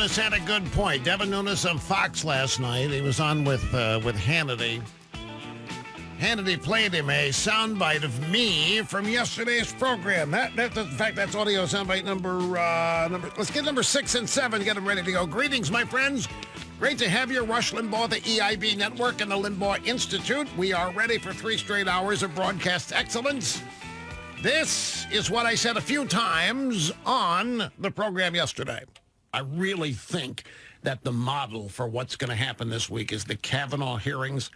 Nunes had a good point. Devin Nunes on Fox last night. He was on with Hannity. Hannity played him a soundbite of me from yesterday's program. In fact, that's audio soundbite number. Let's get number 6 and 7. Get them ready to go. Greetings, my friends. Great to have you, Rush Limbaugh, the EIB Network, and the Limbaugh Institute. We are ready for 3 straight hours of broadcast excellence. This is what I said a few times on the program yesterday. I really think that the model for what's going to happen this week is the Kavanaugh hearings.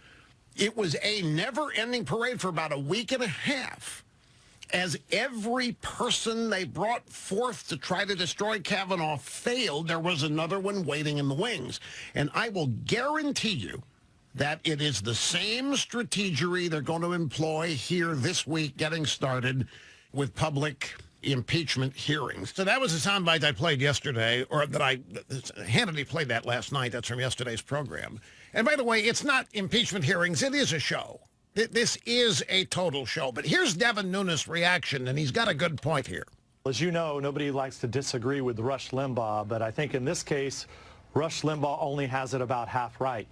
It was a never-ending parade for about a week and a half. As every person they brought forth to try to destroy Kavanaugh failed, there was another one waiting in the wings. And I will guarantee you that it is the same strategery they're going to employ here this week, getting started with public impeachment hearings. So that was a soundbite I played yesterday, or that Hannity played that last night. That's from yesterday's program. And by the way, it's not impeachment hearings. It is a show. This is a total show. But here's Devin Nunes' reaction, and he's got a good point here. As you know, nobody likes to disagree with Rush Limbaugh, but I think in this case, Rush Limbaugh only has it about half right.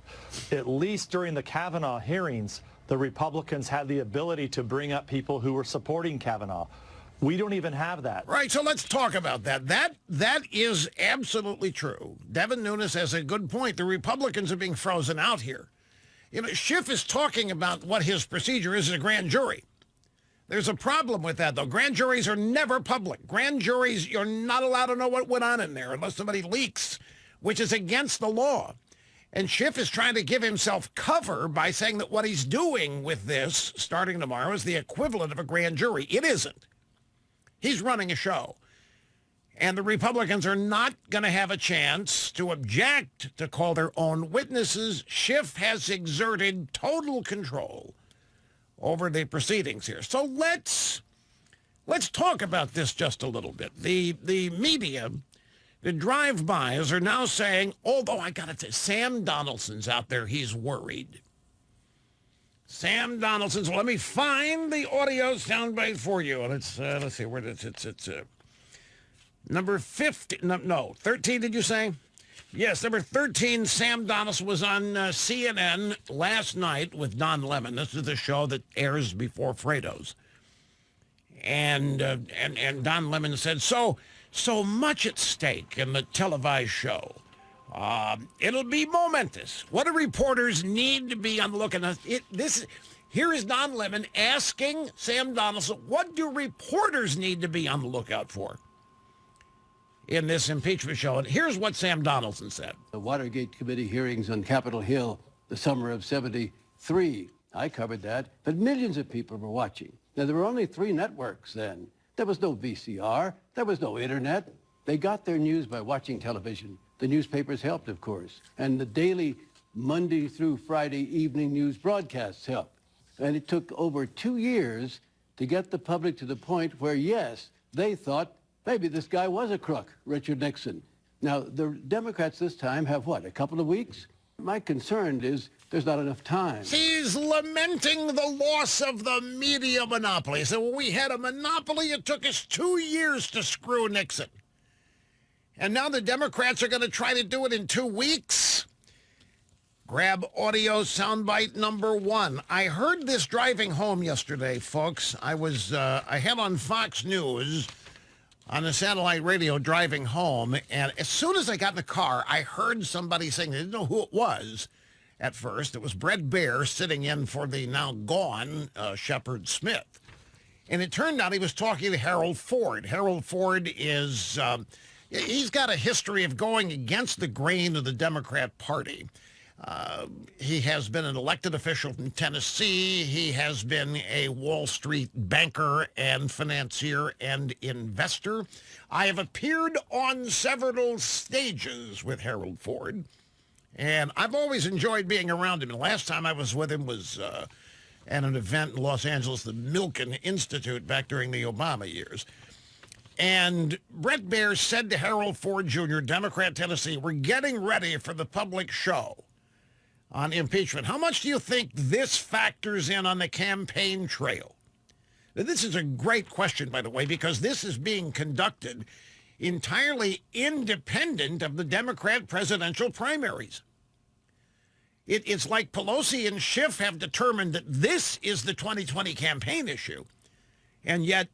At least during the Kavanaugh hearings, the Republicans had the ability to bring up people who were supporting Kavanaugh. We don't even have that. Right, so let's talk about that. That is absolutely true. Devin Nunes has a good point. The Republicans are being frozen out here. You know, Schiff is talking about what his procedure is as a grand jury. There's a problem with that, though. Grand juries are never public. Grand juries, you're not allowed to know what went on in there unless somebody leaks, which is against the law. And Schiff is trying to give himself cover by saying that what he's doing with this, starting tomorrow, is the equivalent of a grand jury. It isn't. He's running a show. And the Republicans are not going to have a chance to object, to call their own witnesses. Schiff has exerted total control over the proceedings here. So let's talk about this just a little bit. The media, the drive-bys are now saying, although I got to say, Sam Donaldson's out there, he's worried. Sam Donaldson's, let me find the audio soundbite for you. And let's see, where it's number 50, no, 13, did you say? Yes, number 13, Sam Donaldson was on CNN last night with Don Lemon. This is the show that airs before Fredo's. And Don Lemon said, so much at stake in the televised show. It'll be momentous. What do reporters need to be on the lookout? Here is Don Lemon asking Sam Donaldson, what do reporters need to be on the lookout for in this impeachment show? And here's what Sam Donaldson said. The Watergate Committee hearings on Capitol Hill, the summer of '73. I covered that, but millions of people were watching. Now, there were only 3 networks then. There was no VCR. There was no internet. They got their news by watching television. The newspapers helped, of course, and the daily Monday through Friday evening news broadcasts helped. And it took over 2 years to get the public to the point where, yes, they thought maybe this guy was a crook, Richard Nixon. Now, the Democrats this time have, what, a couple of weeks? My concern is there's not enough time. He's lamenting the loss of the media monopoly. So when we had a monopoly, it took us 2 years to screw Nixon. And now the Democrats are going to try to do it in 2 weeks? Grab audio soundbite number 1. I heard this driving home yesterday, folks. I had on Fox News on the satellite radio driving home, and as soon as I got in the car, I heard somebody saying, they didn't know who it was at first. It was Brett Baer sitting in for the now gone Shepard Smith. And it turned out he was talking to Harold Ford. Harold Ford is... he's got a history of going against the grain of the Democrat Party. He has been an elected official in Tennessee. He has been a Wall Street banker and financier and investor. I have appeared on several stages with Harold Ford, and I've always enjoyed being around him. The last time I was with him was at an event in Los Angeles, the Milken Institute, back during the Obama years. And Brett Baer said to Harold Ford Jr., Democrat, Tennessee, we're getting ready for the public show on impeachment. How much do you think this factors in on the campaign trail? Now, this is a great question, by the way, because this is being conducted entirely independent of the Democrat presidential primaries. It's like Pelosi and Schiff have determined that this is the 2020 campaign issue. And yet,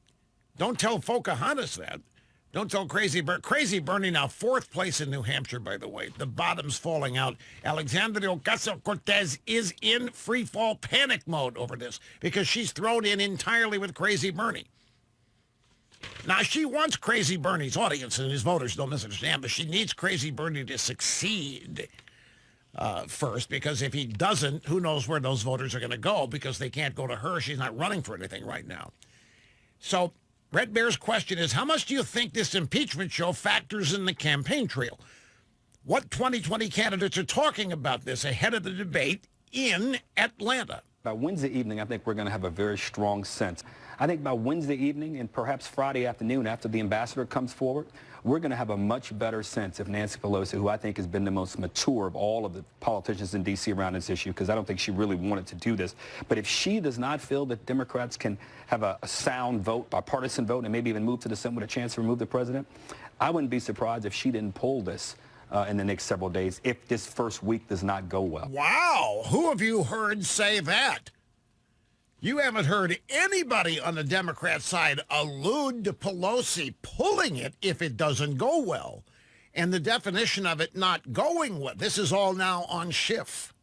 don't tell Pocahontas that. Don't tell Crazy Bernie now 4th place in New Hampshire, by the way. The bottom's falling out. Alexandria Ocasio-Cortez is in free fall panic mode over this because she's thrown in entirely with Crazy Bernie. Now, she wants Crazy Bernie's audience and his voters, don't misunderstand, but she needs Crazy Bernie to succeed first, because if he doesn't, who knows where those voters are going to go, because they can't go to her. She's not running for anything right now. So Red Bear's question is, how much do you think this impeachment show factors in the campaign trail? What 2020 candidates are talking about this ahead of the debate in Atlanta? By Wednesday evening, I think we're going to have a very strong sense. I think by Wednesday evening and perhaps Friday afternoon after the ambassador comes forward, we're going to have a much better sense of Nancy Pelosi, who I think has been the most mature of all of the politicians in D.C. around this issue, because I don't think she really wanted to do this. But if she does not feel that Democrats can have a sound vote, bipartisan vote, and maybe even move to the Senate with a chance to remove the president, I wouldn't be surprised if she didn't pull this in the next several days if this first week does not go well. Wow! Who have you heard say that? You haven't heard anybody on the Democrat side allude to Pelosi pulling it if it doesn't go well. And the definition of it not going well, this is all now on Schiff.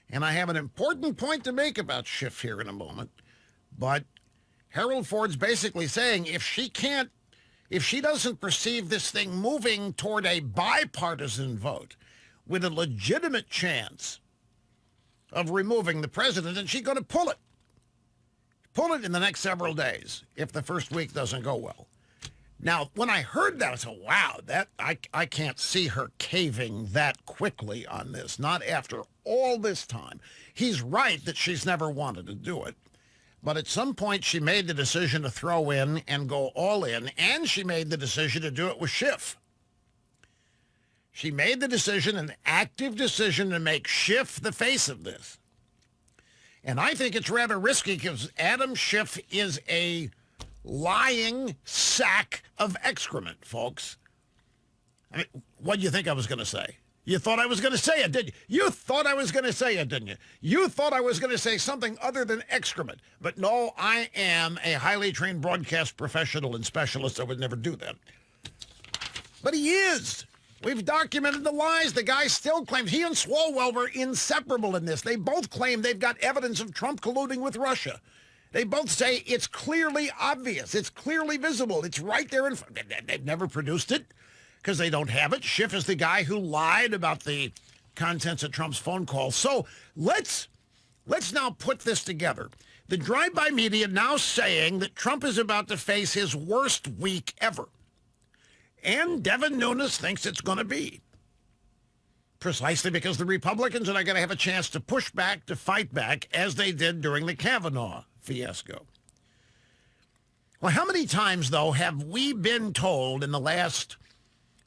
And I have an important point to make about Schiff here in a moment. But Harold Ford's basically saying if she doesn't perceive this thing moving toward a bipartisan vote with a legitimate chance of removing the president, then she's going to pull it. Pull it in the next several days if the first week doesn't go well. Now, when I heard that, I said, wow, I can't see her caving that quickly on this, not after all this time. He's right that she's never wanted to do it. But at some point, she made the decision to throw in and go all in, and she made the decision to do it with Schiff. She made the decision, an active decision, to make Schiff the face of this. And I think it's rather risky because Adam Schiff is a lying sack of excrement, folks. I mean, what do you think I was going to say? You thought I was going to say it, didn't you? You thought I was going to say it, didn't you? You thought I was going to say something other than excrement. But no, I am a highly trained broadcast professional and specialist. I would never do that. But he is. We've documented the lies. The guy still claims he and Swalwell were inseparable in this. They both claim they've got evidence of Trump colluding with Russia. They both say it's clearly obvious. It's clearly visible. It's right there in front. They've never produced it because they don't have it. Schiff is the guy who lied about the contents of Trump's phone call. So let's now put this together. The drive-by media now saying that Trump is about to face his worst week ever. And Devin Nunes thinks it's going to be. Precisely because the Republicans are not going to have a chance to push back, to fight back, as they did during the Kavanaugh fiasco. Well, how many times, though, have we been told in the last,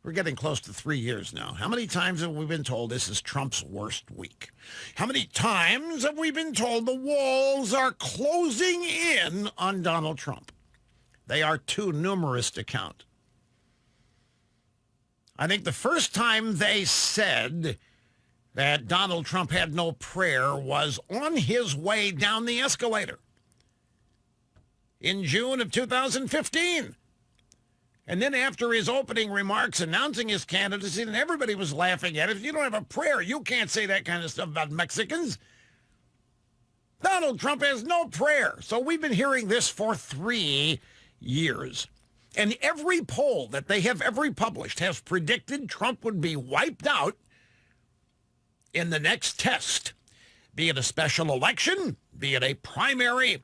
we're getting close to 3 years now, how many times have we been told this is Trump's worst week? How many times have we been told the walls are closing in on Donald Trump? They are too numerous to count. I think the first time they said that Donald Trump had no prayer was on his way down the escalator in June of 2015. And then after his opening remarks announcing his candidacy, and everybody was laughing at it. If you don't have a prayer, you can't say that kind of stuff about Mexicans. Donald Trump has no prayer. So we've been hearing this for 3 years. And every poll that they have ever published has predicted Trump would be wiped out in the next test, be it a special election, be it a primary,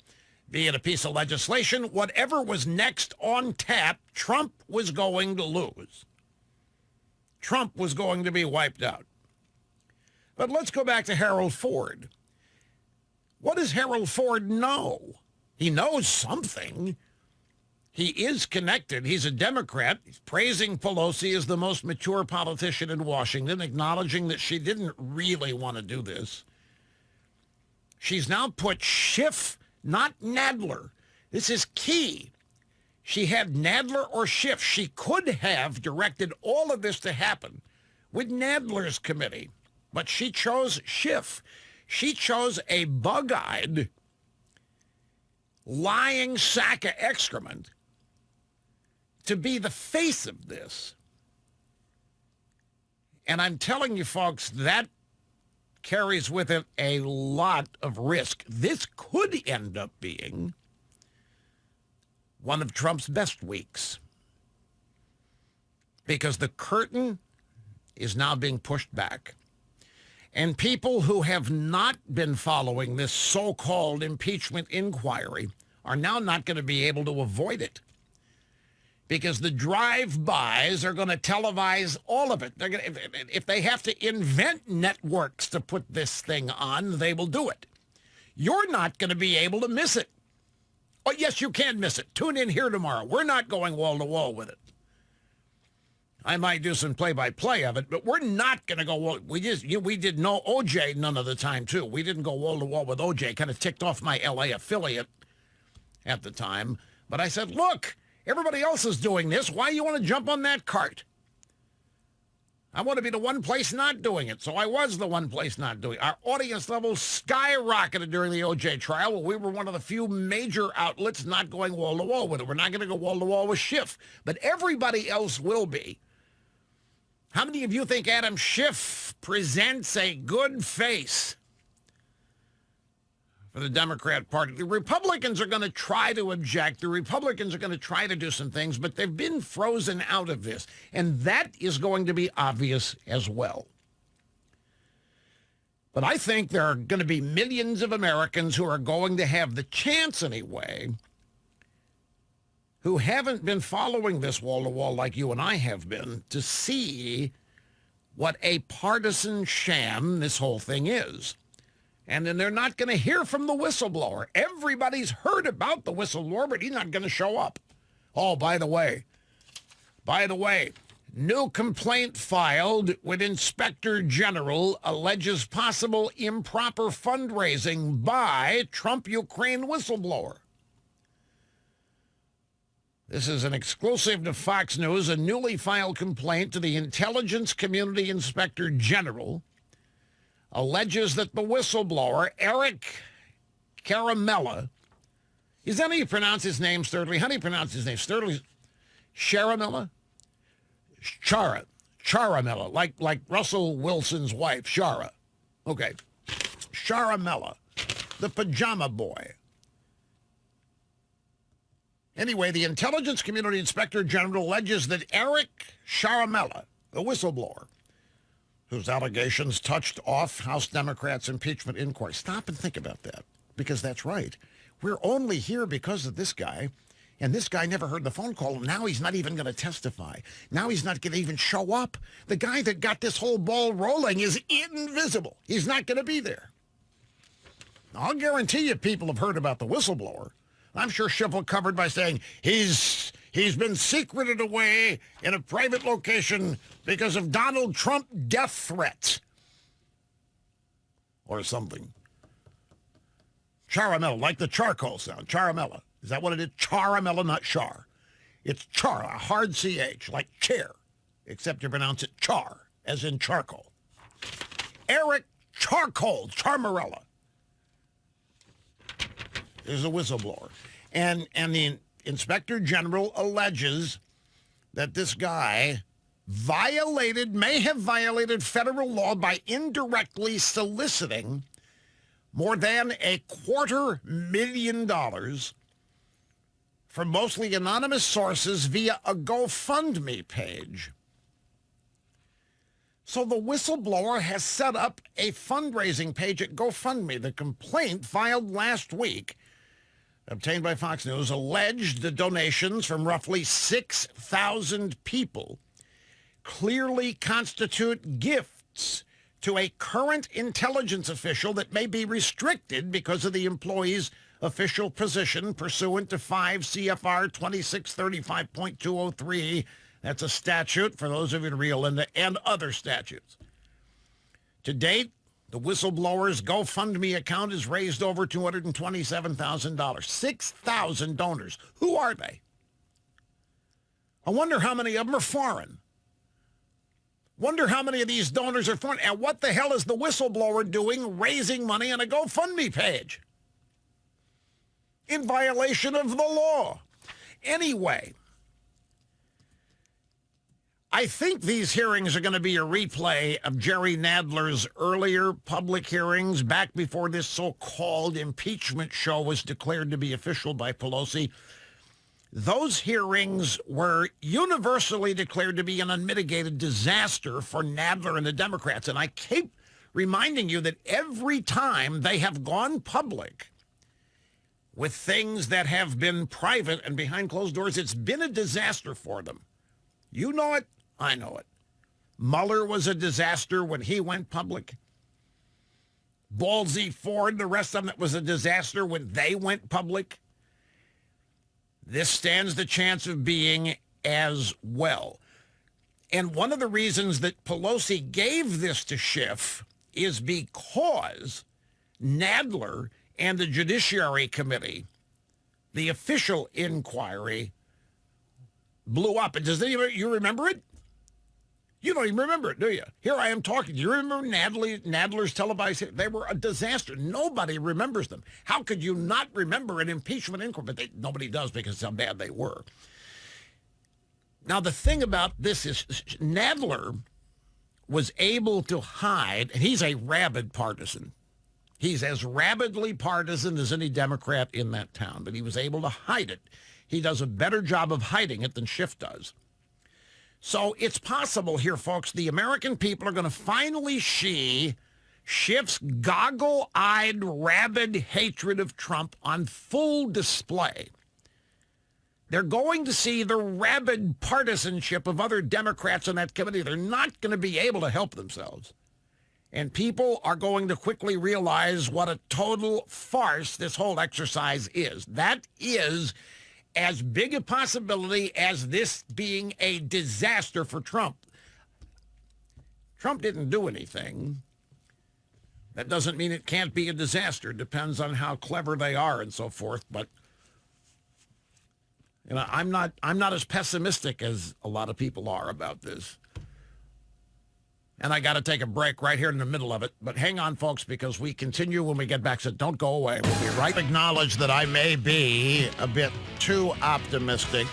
be it a piece of legislation, whatever was next on tap, Trump was going to lose. Trump was going to be wiped out. But let's go back to Harold Ford. What does Harold Ford know? He knows something. He is connected. He's a Democrat. He's praising Pelosi as the most mature politician in Washington, acknowledging that she didn't really want to do this. She's now put Schiff, not Nadler. This is key. She had Nadler or Schiff. She could have directed all of this to happen with Nadler's committee, but she chose Schiff. She chose a bug-eyed, lying sack of excrement to be the face of this. And I'm telling you, folks, that carries with it a lot of risk. This could end up being one of Trump's best weeks, because the curtain is now being pushed back. And people who have not been following this so-called impeachment inquiry are now not going to be able to avoid it, because the drive-bys are going to televise all of it. They're going to, if they have to invent networks to put this thing on, they will do it. You're not going to be able to miss it. Oh, yes, you can miss it. Tune in here tomorrow. We're not going wall-to-wall with it. I might do some play-by-play of it, but we're not going to go wall. We did no OJ none of the time, too. We didn't go wall-to-wall with OJ. Kind of ticked off my L.A. affiliate at the time. But I said, look, everybody else is doing this. Why do you want to jump on that cart? I want to be the one place not doing it. So I was the one place not doing it. Our audience levels skyrocketed during the OJ trial. Well, we were one of the few major outlets not going wall-to-wall with it. We're not going to go wall-to-wall with Schiff. But everybody else will be. How many of you think Adam Schiff presents a good face for the Democrat Party? The Republicans are going to try to object. The Republicans are going to try to do some things, but they've been frozen out of this. And that is going to be obvious as well. But I think there are going to be millions of Americans who are going to have the chance anyway, who haven't been following this wall-to-wall like you and I have been, to see what a partisan sham this whole thing is. And then they're not going to hear from the whistleblower. Everybody's heard about the whistleblower, but he's not going to show up. Oh, by the way, new complaint filed with Inspector General alleges possible improper fundraising by Trump-Ukraine whistleblower. This is an exclusive to Fox News. A newly filed complaint to the Intelligence Community Inspector General alleges that the whistleblower, Eric Caramella, is that how you pronounce his name, Sturdley? How do you pronounce his name? Sturdley? Sharamella? Charamella, like Russell Wilson's wife, Shara. Okay. Sharamella, the pajama boy. Anyway, the Intelligence Community Inspector General alleges that Eric Sharamella, the whistleblower, whose allegations touched off House Democrats' impeachment inquiry. Stop and think about that, because that's right. We're only here because of this guy, and this guy never heard the phone call. Now he's not even going to testify. Now he's not going to even show up. The guy that got this whole ball rolling is invisible. He's not going to be there. I'll guarantee you people have heard about the whistleblower. I'm sure Schiff will cover it by saying he's been secreted away in a private location because of Donald Trump death threats or something. Charamella, like the charcoal sound. Charamella. Is that what it is? Charamella, not char. It's char, a hard CH, like chair, except you pronounce it char, as in charcoal. Eric Charcoal Charmarella is a whistleblower. And the Inspector General alleges that this guy may have violated federal law by indirectly soliciting more than $250,000 from mostly anonymous sources via a GoFundMe page. So the whistleblower has set up a fundraising page at GoFundMe. The complaint filed last week, obtained by Fox News, alleged the donations from roughly 6,000 people clearly constitute gifts to a current intelligence official that may be restricted because of the employee's official position pursuant to 5 CFR 2635.203. That's a statute, for those of you to reel into, and other statutes. To date, the whistleblower's GoFundMe account has raised over $227,000. 6,000 donors. Who are they? I wonder how many of them are foreign. Wonder how many of these donors are foreign. And what the hell is the whistleblower doing raising money on a GoFundMe page? In violation of the law. Anyway, I think these hearings are going to be a replay of Jerry Nadler's earlier public hearings back before this so-called impeachment show was declared to be official by Pelosi. Those hearings were universally declared to be an unmitigated disaster for Nadler and the Democrats. And I keep reminding you that every time they have gone public with things that have been private and behind closed doors, it's been a disaster for them. You know it. I know it. Mueller was a disaster when he went public. Ballsy Ford, the rest of them, it was a disaster when they went public. This stands the chance of being as well. And one of the reasons that Pelosi gave this to Schiff is because Nadler and the Judiciary Committee, the official inquiry, blew up. And does you remember it? You don't even remember it, do you? Here I am talking. Do you remember Nadler's televised? They were a disaster. Nobody remembers them. How could you not remember an impeachment inquiry? But nobody does because of how bad they were. Now, the thing about this is Nadler was able to hide, and he's a rabid partisan. He's as rabidly partisan as any Democrat in that town, but he was able to hide it. He does a better job of hiding it than Schiff does. So it's possible here, folks, the American people are going to finally see Schiff's goggle-eyed, rabid hatred of Trump on full display. They're going to see the rabid partisanship of other Democrats on that committee. They're not going to be able to help themselves. And people are going to quickly realize what a total farce this whole exercise is. That is as big a possibility as this being a disaster for Trump. Trump didn't do anything. That doesn't mean it can't be a disaster. It depends on how clever they are and so forth. But you know, I'm not as pessimistic as a lot of people are about this. And I got to take a break right here in the middle of it. But hang on, folks, because we continue when we get back. So don't go away. We'll be right. Acknowledge that I may be a bit too optimistic.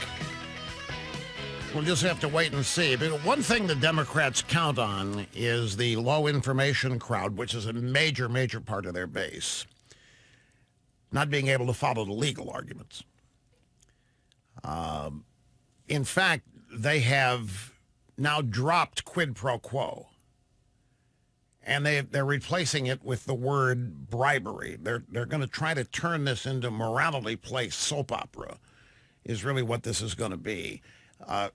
We'll just have to wait and see. But one thing the Democrats count on is the low information crowd, which is a major, major part of their base, not being able to follow the legal arguments. In fact, they have now dropped quid pro quo. And they're replacing it with the word bribery. They're going to try to turn this into morality play soap opera is really what this is going to be.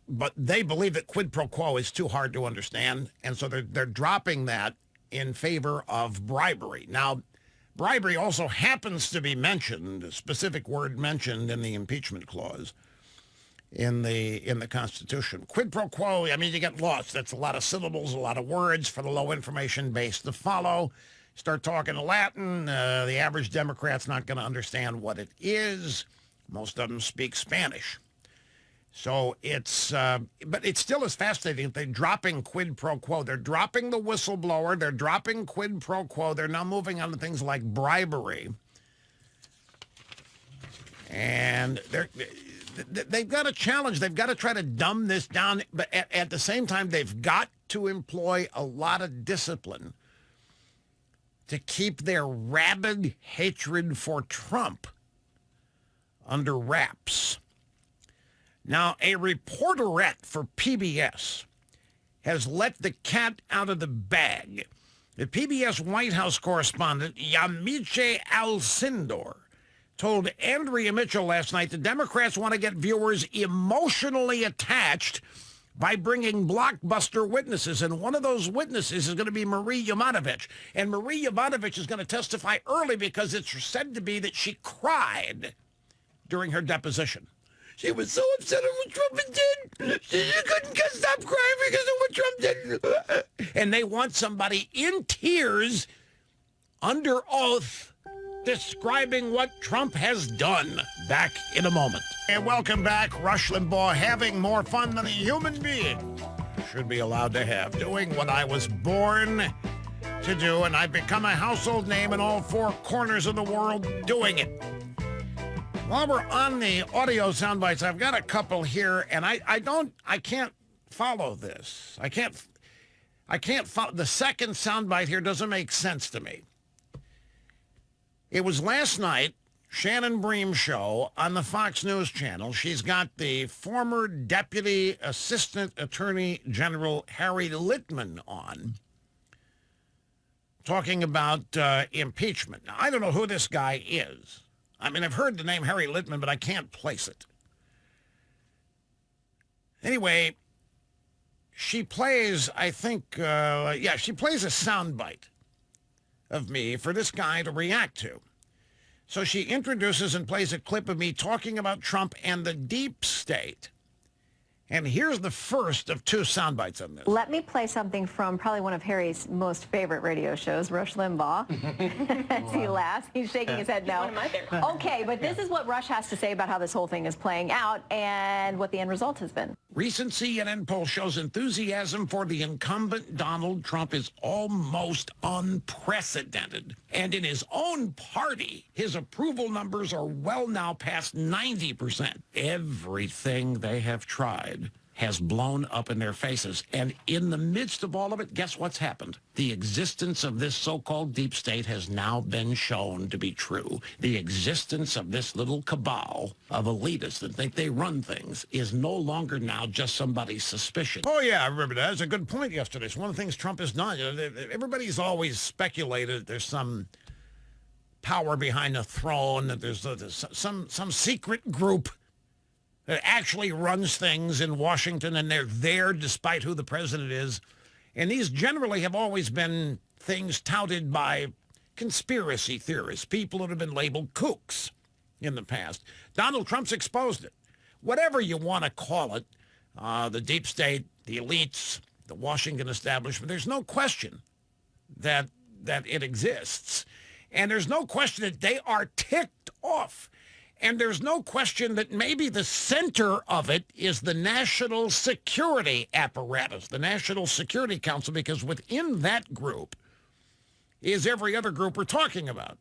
But they believe that quid pro quo is too hard to understand, and so they're dropping that in favor of bribery. Now, bribery also happens to be mentioned, a specific word mentioned in the impeachment clause in the Constitution. Quid pro quo, I mean, you get lost. That's a lot of syllables, a lot of words for the low information base to follow. Start talking Latin, the average Democrat's not going to understand what it is. Most of them speak Spanish. So it's, but it still is fascinating. They're dropping quid pro quo. They're dropping the whistleblower. They're dropping quid pro quo. They're now moving on to things like bribery. And they've got a challenge. They've got to try to dumb this down. But at the same time, they've got to employ a lot of discipline to keep their rabid hatred for Trump under wraps. Now, a reporterette for PBS has let the cat out of the bag. The PBS White House correspondent, Yamiche Alcindor, told Andrea Mitchell last night the Democrats want to get viewers emotionally attached by bringing blockbuster witnesses. And one of those witnesses is going to be Marie Yovanovitch. And Marie Yovanovitch is going to testify early because it's said to be that she cried during her deposition. She was so upset at what Trump did. She couldn't stop crying because of what Trump did. And they want somebody in tears, under oath, describing what Trump has done. Back in a moment. And welcome back. Rush Limbaugh, having more fun than a human being should be allowed to have, doing what I was born to do, and I've become a household name in all four corners of the world doing it. While we're on the audio sound bites, I've got a couple here, and I can't follow this. I can't follow. The second soundbite here doesn't make sense to me. It was last night, Shannon Bream's show on the Fox News channel. She's got the former Deputy Assistant Attorney General Harry Litman on, talking about impeachment. Now, I don't know who this guy is. I mean, I've heard the name Harry Litman, but I can't place it. Anyway, she plays, I think, she plays a soundbite of me for this guy to react to. So she introduces and plays a clip of me talking about Trump and the deep state. And here's the first of two sound bites on this. Let me play something from probably one of Harry's most favorite radio shows, Rush Limbaugh. As he laughs, he's shaking his head no. One of my favorites. Okay, but this is what Rush has to say about how this whole thing is playing out and what the end result has been. Recent CNN poll shows enthusiasm for the incumbent Donald Trump is almost unprecedented. And in his own party, his approval numbers are well now past 90%. Everything they have tried has blown up in their faces. And in the midst of all of it, guess what's happened? The existence of this so-called deep state has now been shown to be true. The existence of this little cabal of elitists that think they run things is no longer now just somebody's suspicion. Oh, yeah, I remember that. That's a good point yesterday. It's one of the things Trump has done. You know, everybody's always speculated there's some power behind the throne, that there's some secret group that actually runs things in Washington, and they're there despite who the president is. And these generally have always been things touted by conspiracy theorists, people that have been labeled kooks in the past. Donald Trump's exposed it. Whatever you want to call it, the deep state, the elites, the Washington establishment, there's no question that it exists. And there's no question that they are ticked off. And there's no question that maybe the center of it is the national security apparatus, the National Security Council, because within that group is every other group we're talking about.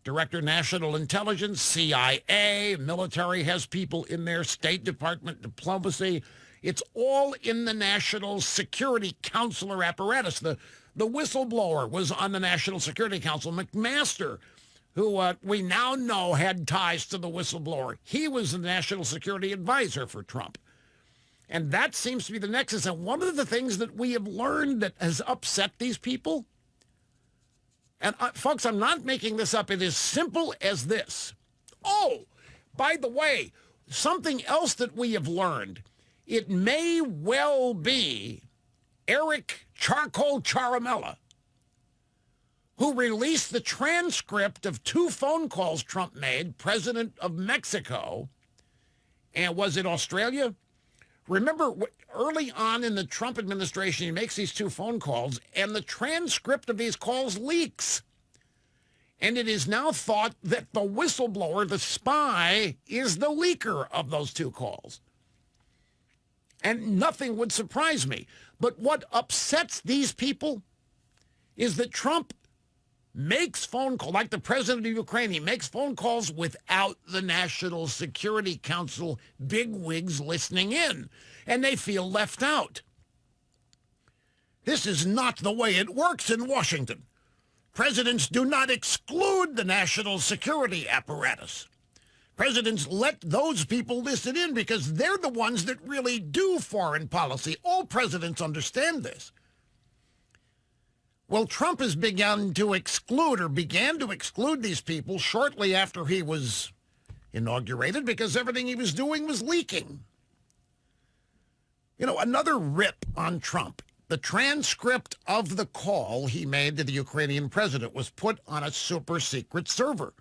Director National Intelligence, CIA, military has people in there, State Department, diplomacy. It's all in the National Security Counselor apparatus. The whistleblower was on the National Security Council. McMaster, who we now know had ties to the whistleblower. He was the national security advisor for Trump. And that seems to be the nexus. And one of the things that we have learned that has upset these people, and folks, I'm not making this up. It is simple as this. Oh, by the way, something else that we have learned, it may well be Eric Charcoal Charamella, who released the transcript of two phone calls Trump made, President of Mexico, and was it Australia? Remember, early on in the Trump administration, he makes these two phone calls, and the transcript of these calls leaks. And it is now thought that the whistleblower, the spy, is the leaker of those two calls. And nothing would surprise me. But what upsets these people is that Trump makes phone calls, like the president of Ukraine, he makes phone calls without the National Security Council bigwigs listening in, and they feel left out. This is not the way it works in Washington. Presidents do not exclude the national security apparatus. Presidents let those people listen in because they're the ones that really do foreign policy. All presidents understand this. Well, Trump has began to exclude these people shortly after he was inaugurated because everything he was doing was leaking. You know, another rip on Trump. The transcript of the call he made to the Ukrainian president was put on a super secret server.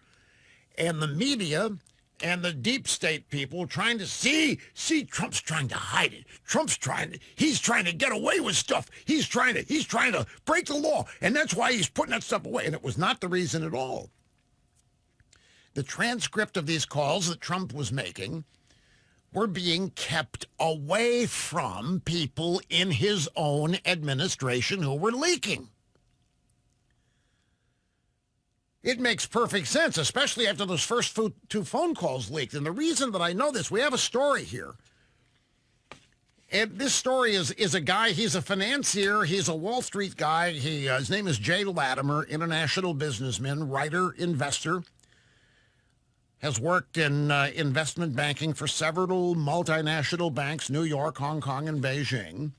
And the media and the deep state people trying to see Trump's trying to hide it. He's trying to get away with stuff. He's trying to break the law. And that's why he's putting that stuff away. And it was not the reason at all. the transcript of these calls that Trump was making were being kept away from people in his own administration who were leaking. It makes perfect sense, especially after those first two phone calls leaked. And the reason that I know this, we have a story here. And this story is a guy, he's a financier, he's a Wall Street guy. His name is Jay Latimer, international businessman, writer, investor. Has worked in investment banking for several multinational banks, New York, Hong Kong, and Beijing.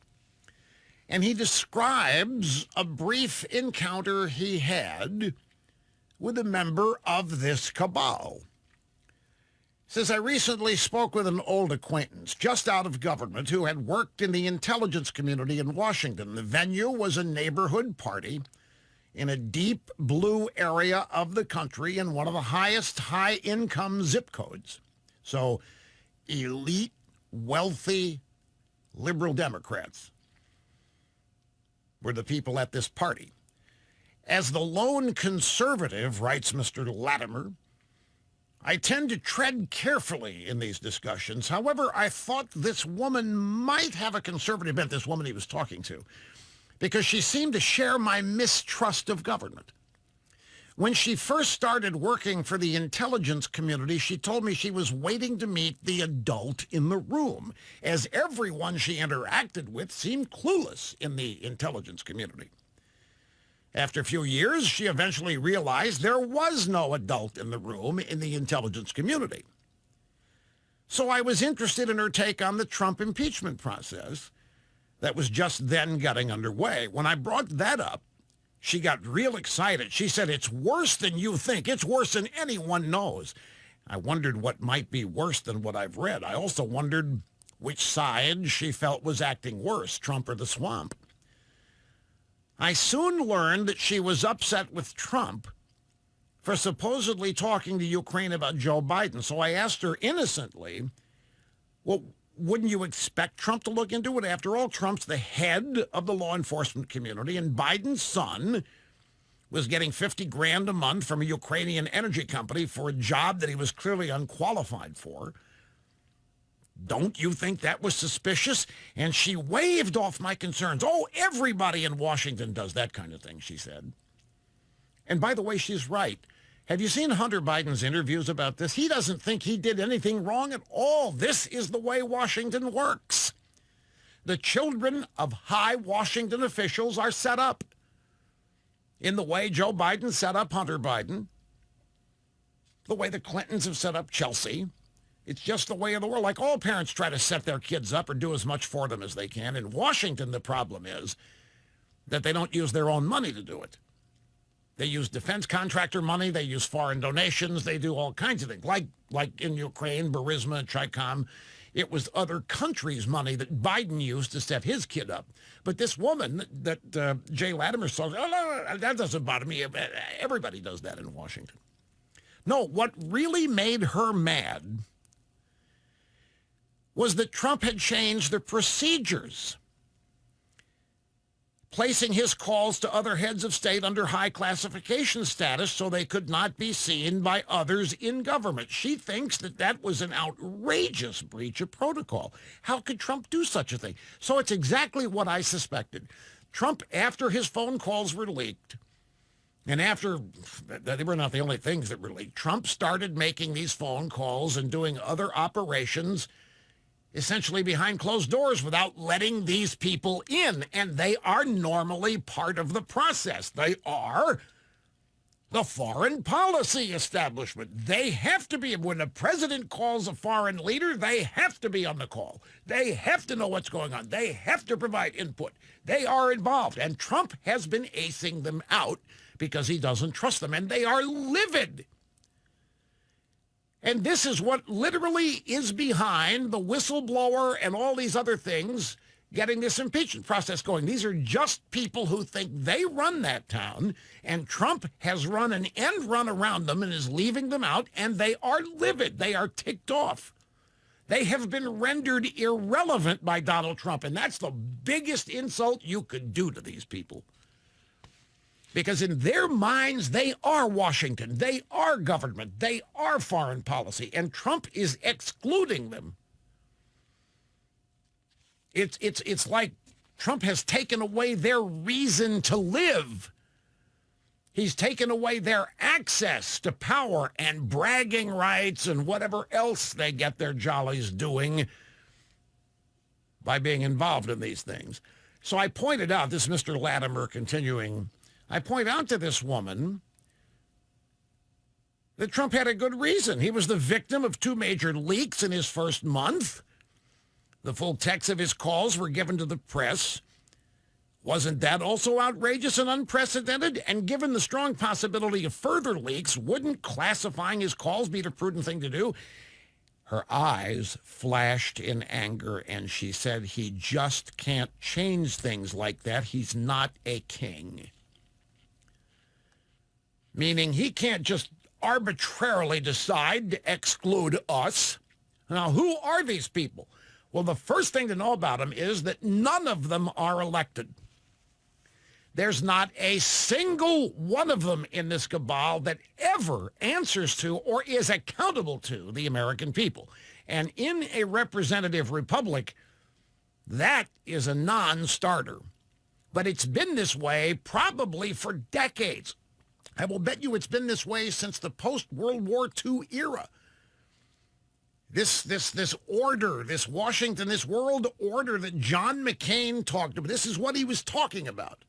And he describes a brief encounter he had with a member of this cabal. Says, I recently spoke with an old acquaintance just out of government who had worked in the intelligence community in Washington. The venue was a neighborhood party in a deep blue area of the country in one of the highest high-income zip codes. So elite, wealthy, liberal Democrats were the people at this party. As the lone conservative, writes Mr. Latimer, I tend to tread carefully in these discussions. However, I thought this woman might have a conservative bent, this woman he was talking to, because she seemed to share my mistrust of government. When she first started working for the intelligence community, she told me she was waiting to meet the adult in the room, as everyone she interacted with seemed clueless in the intelligence community. After a few years, she eventually realized there was no adult in the room in the intelligence community. So I was interested in her take on the Trump impeachment process that was just then getting underway. When I brought that up, she got real excited. She said, it's worse than you think. It's worse than anyone knows. I wondered what might be worse than what I've read. I also wondered which side she felt was acting worse, Trump or the swamp. I soon learned that she was upset with Trump for supposedly talking to Ukraine about Joe Biden. So I asked her innocently, well, wouldn't you expect Trump to look into it? After all, Trump's the head of the law enforcement community, and Biden's son was getting $50,000 a month from a Ukrainian energy company for a job that he was clearly unqualified for. Don't you think that was suspicious? And she waved off my concerns. Oh, everybody in Washington does that kind of thing, she said. And by the way, she's right. Have you seen Hunter Biden's interviews about this? He doesn't think he did anything wrong at all. This is the way Washington works. The children of high Washington officials are set up in the way Joe Biden set up Hunter Biden, the way the Clintons have set up Chelsea. It's just the way of the world. Like all parents try to set their kids up or do as much for them as they can. In Washington, the problem is that they don't use their own money to do it. They use defense contractor money. They use foreign donations. They do all kinds of things. Like in Ukraine, Burisma, Chicom. It was other countries' money that Biden used to set his kid up. But this woman that Jay Latimer saw, oh, no, that doesn't bother me. Everybody does that in Washington. No, what really made her mad was that Trump had changed the procedures, placing his calls to other heads of state under high classification status so they could not be seen by others in government. She thinks that that was an outrageous breach of protocol. How could Trump do such a thing? So it's exactly what I suspected. Trump, after his phone calls were leaked, and after they were not the only things that were leaked, Trump started making these phone calls and doing other operations essentially behind closed doors without letting these people in. And they are normally part of the process. They are the foreign policy establishment. They have to be. When the president calls a foreign leader, they have to be on the call. They have to know what's going on. They have to provide input. They are involved. And Trump has been acing them out because he doesn't trust them. And they are livid. And this is what literally is behind the whistleblower and all these other things getting this impeachment process going. These are just people who think they run that town, and Trump has run an end run around them and is leaving them out, and they are livid. They are ticked off. They have been rendered irrelevant by Donald Trump, and that's the biggest insult you could do to these people. Because in their minds, they are Washington. They are government. They are foreign policy. And Trump is excluding them. It's like Trump has taken away their reason to live. He's taken away their access to power and bragging rights and whatever else they get their jollies doing by being involved in these things. So I pointed out, this Mr. Latimer continuing, I point out to this woman that Trump had a good reason. He was the victim of 2 major leaks in his first month. The full text of his calls were given to the press. Wasn't that also outrageous and unprecedented? And given the strong possibility of further leaks, wouldn't classifying his calls be the prudent thing to do? Her eyes flashed in anger, and she said, he just can't change things like that. He's not a king. Meaning he can't just arbitrarily decide to exclude us. Now, who are these people? Well, the first thing to know about them is that none of them are elected. There's not a single one of them in this cabal that ever answers to or is accountable to the American people. And in a representative republic, that is a non-starter. But it's been this way probably for decades. I will bet you it's been this way since the post-World War II era. This order, this Washington, this world order that John McCain talked about, this is what he was talking about.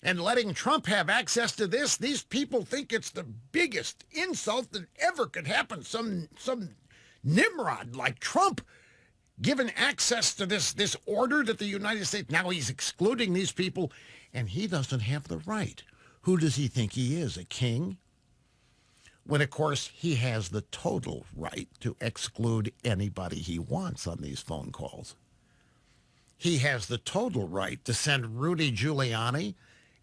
And letting Trump have access to this, these people think it's the biggest insult that ever could happen. Some Nimrod like Trump given access to this order that the United States, now he's excluding these people, and he doesn't have the right. Who does he think he is, a king? When, of course, he has the total right to exclude anybody he wants on these phone calls. He has the total right to send Rudy Giuliani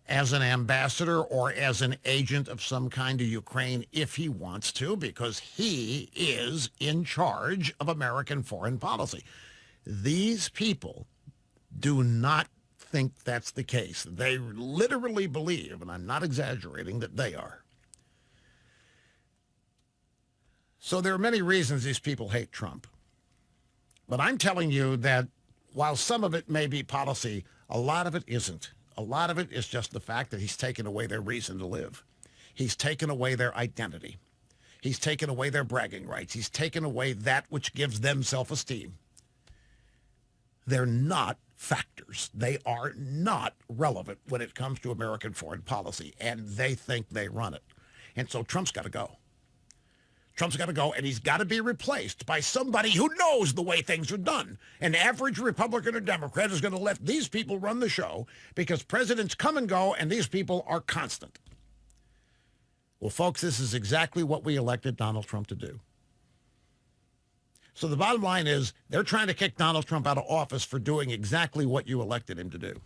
as an ambassador or as an agent of some kind to Ukraine if he wants to, because he is in charge of American foreign policy. These people do not think that's the case. They literally believe, and I'm not exaggerating, that they are. So there are many reasons these people hate Trump. But I'm telling you that while some of it may be policy, a lot of it isn't. A lot of it is just the fact that he's taken away their reason to live. He's taken away their identity. He's taken away their bragging rights. He's taken away that which gives them self-esteem. They're not factors. They are not relevant when it comes to American foreign policy, and they think they run it. And so Trump's got to go. Trump's got to go, and he's got to be replaced by somebody who knows the way things are done. An average Republican or Democrat is going to let these people run the show because presidents come and go, and these people are constant. Well, folks, this is exactly what we elected Donald Trump to do. So the bottom line is they're trying to kick Donald Trump out of office for doing exactly what you elected him to do.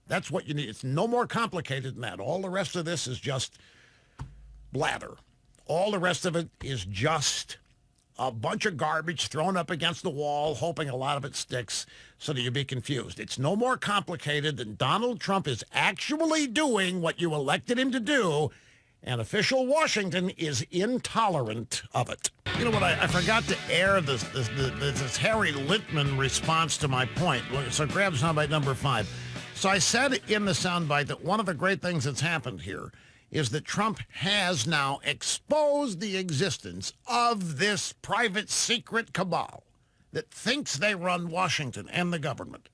That's what you need. It's no more complicated than that. All the rest of this is just blather. All the rest of it is just a bunch of garbage thrown up against the wall, hoping a lot of it sticks so that you be confused. It's no more complicated than Donald Trump is actually doing what you elected him to do, and official Washington is intolerant of it. You know what? I forgot to air this Harry Litman response to my point. So grab soundbite number 5. So I said in the soundbite that one of the great things that's happened here is that Trump has now exposed the existence of this private secret cabal that thinks they run Washington and the government.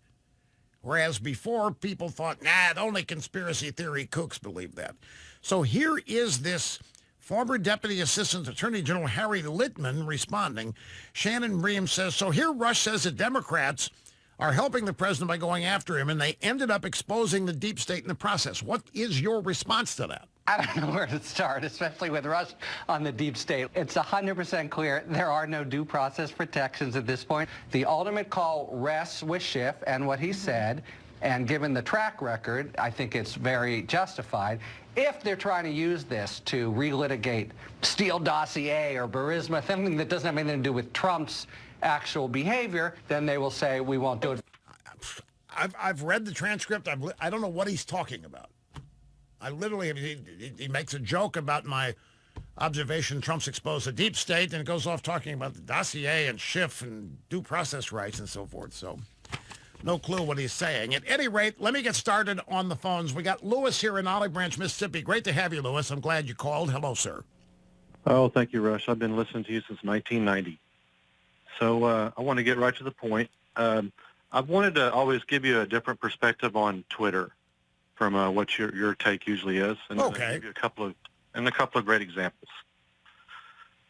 Whereas before, people thought, nah, only conspiracy theory kooks believe that. So here is this former Deputy Assistant Attorney General Harry Litman responding. Shannon Bream says, so here Rush says that Democrats are helping the president by going after him, and they ended up exposing the deep state in the process. What is your response to that? I don't know where to start, especially with Rush on the deep state. It's 100% clear there are no due process protections at this point. The ultimate call rests with Schiff and what he said, and given the track record, I think it's very justified. If they're trying to use this to relitigate Steele dossier or Burisma, something that doesn't have anything to do with Trump's actual behavior, then they will say we won't do it. I've read the transcript. I don't know what he's talking about. I literally, he makes a joke about my observation Trump's exposed the deep state, and it goes off talking about the dossier and Schiff and due process rights and so forth. So no clue what he's saying. At any rate, let me get started on the phones. We got Lewis here in Olive Branch, Mississippi. Great to have you, Lewis. I'm glad you called. Hello, sir. Oh, thank you, Rush. I've been listening to you since 1990. So I want to get right to the point. I've wanted to always give you a different perspective on Twitter from what your take usually is, and Okay. give you a couple of great examples.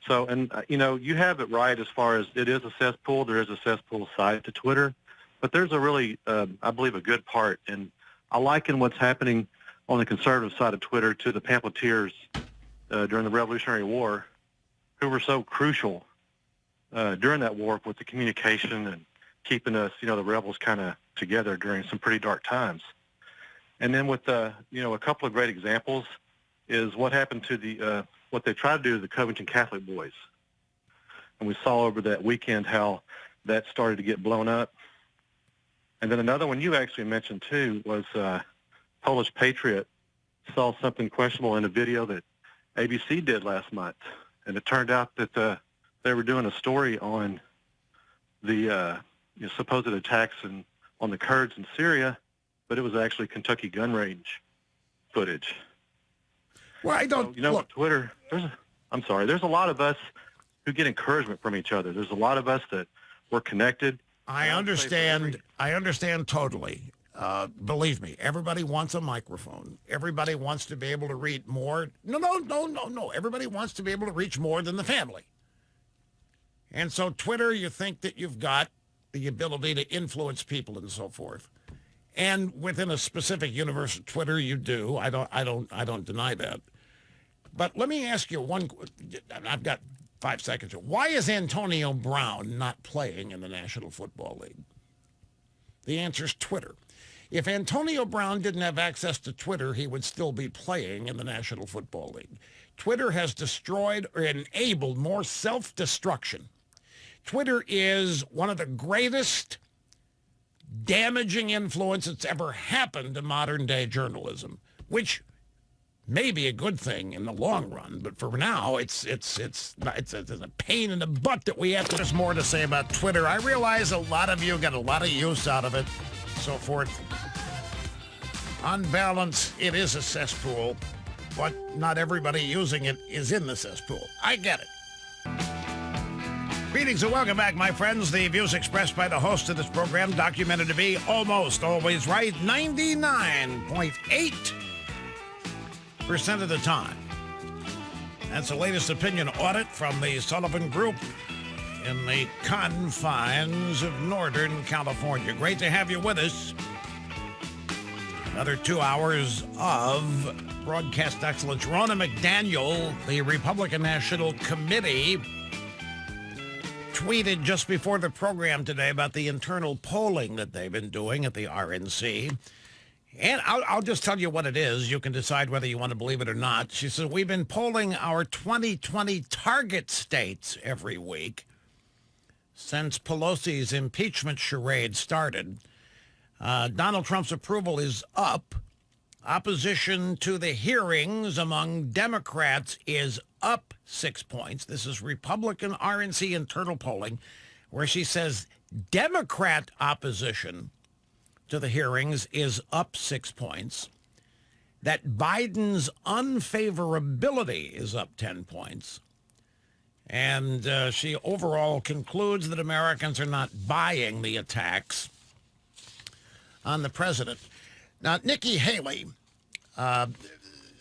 So, and you have it right as far as it is a cesspool. There is a cesspool side to Twitter, but there's a really, I believe, a good part, and I liken what's happening on the conservative side of Twitter to the pamphleteers during the Revolutionary War, who were so crucial during that war with the communication and keeping us, the rebels kind of together during some pretty dark times. And then with, a couple of great examples is what happened to the, what they tried to do to the Covington Catholic boys. And we saw over that weekend how that started to get blown up. And then another one you actually mentioned too was Polish Patriot saw something questionable in a video that ABC did last month. And it turned out that they were doing a story on the supposed attacks on the Kurds in Syria, but it was actually Kentucky gun range footage. Well, I don't So, look. with Twitter, there's a lot of us who get encouragement from each other. There's a lot of us that we're connected. I understand totally. Believe me, everybody wants a microphone. Everybody wants to be able to read more. No. Everybody wants to be able to reach more than the family. And so Twitter, you think that you've got the ability to influence people and so forth. And within a specific universe of Twitter, you do. I don't deny that. But let me ask you one. I've got 5 seconds. Why is Antonio Brown not playing in the National Football League? The answer is Twitter. If Antonio Brown didn't have access to Twitter, he would still be playing in the National Football League. Twitter has destroyed or enabled more self-destruction. Twitter is one of the greatest damaging influence that's ever happened to modern-day journalism, which may be a good thing in the long run, but for now, it's a pain in the butt that we have to. There's more to say about Twitter. I realize a lot of you got a lot of use out of it, so forth. On balance, it is a cesspool, but not everybody using it is in the cesspool. I get it. Greetings and welcome back, my friends. The views expressed by the host of this program documented to be almost always right 99.8% of the time. That's the latest opinion audit from the Sullivan Group in the confines of Northern California. Great to have you with us. Another 2 hours of broadcast excellence. Ronna McDaniel, the Republican National Committee, tweeted just before the program today about the internal polling that they've been doing at the RNC. And I'll just tell you what it is. You can decide whether you want to believe it or not. She says, we've been polling our 2020 target states every week since Pelosi's impeachment charade started. Donald Trump's approval is up. Opposition to the hearings among Democrats is up 6 points. This is Republican RNC internal polling, where she says Democrat opposition to the hearings is up 6 points. That Biden's unfavorability is up 10 points. And she overall concludes that Americans are not buying the attacks on the president. Now, Nikki Haley,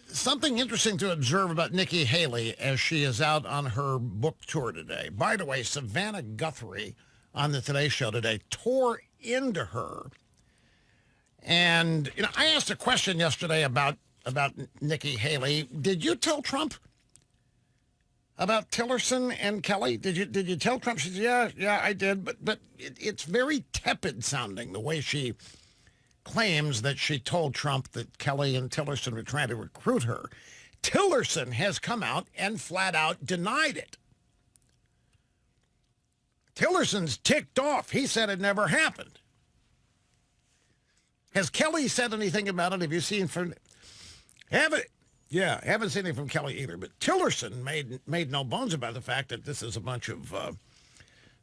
something interesting to observe about Nikki Haley as she is out on her book tour today. By the way, Savannah Guthrie on the Today Show today tore into her. And I asked a question yesterday about Nikki Haley. Did you tell Trump about Tillerson and Kelly? Did you tell Trump? She said, yeah, I did. But it's very tepid sounding the way she claims that she told Trump that Kelly and Tillerson were trying to recruit her. Tillerson has come out and flat out denied it. Tillerson's ticked off. He said it never happened. Has Kelly said anything about it? Have you seen from... Haven't seen anything from Kelly either. But Tillerson made no bones about the fact that this is a bunch of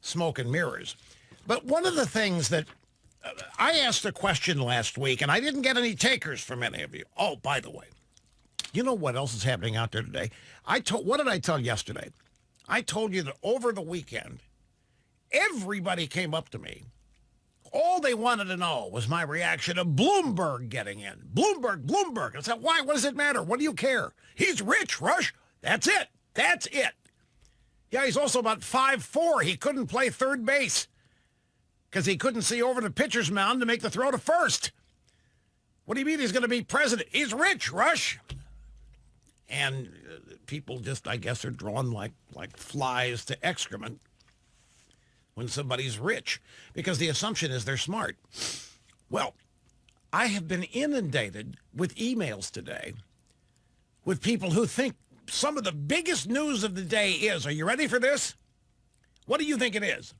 smoke and mirrors. But one of the things that I asked a question last week, and I didn't get any takers from any of you. Oh, by the way, you know what else is happening out there today? What did I tell yesterday? I told you that over the weekend, everybody came up to me. All they wanted to know was my reaction to Bloomberg getting in. Bloomberg. I said, why? What does it matter? What do you care? He's rich, Rush. That's it. Yeah, he's also about 5'4". He couldn't play third base because he couldn't see over the pitcher's mound to make the throw to first. What do you mean he's going to be president? He's rich, Rush. And people just, I guess, are drawn like flies to excrement when somebody's rich, because the assumption is they're smart. Well, I have been inundated with emails today with people who think some of the biggest news of the day is, are you ready for this? What do you think it is?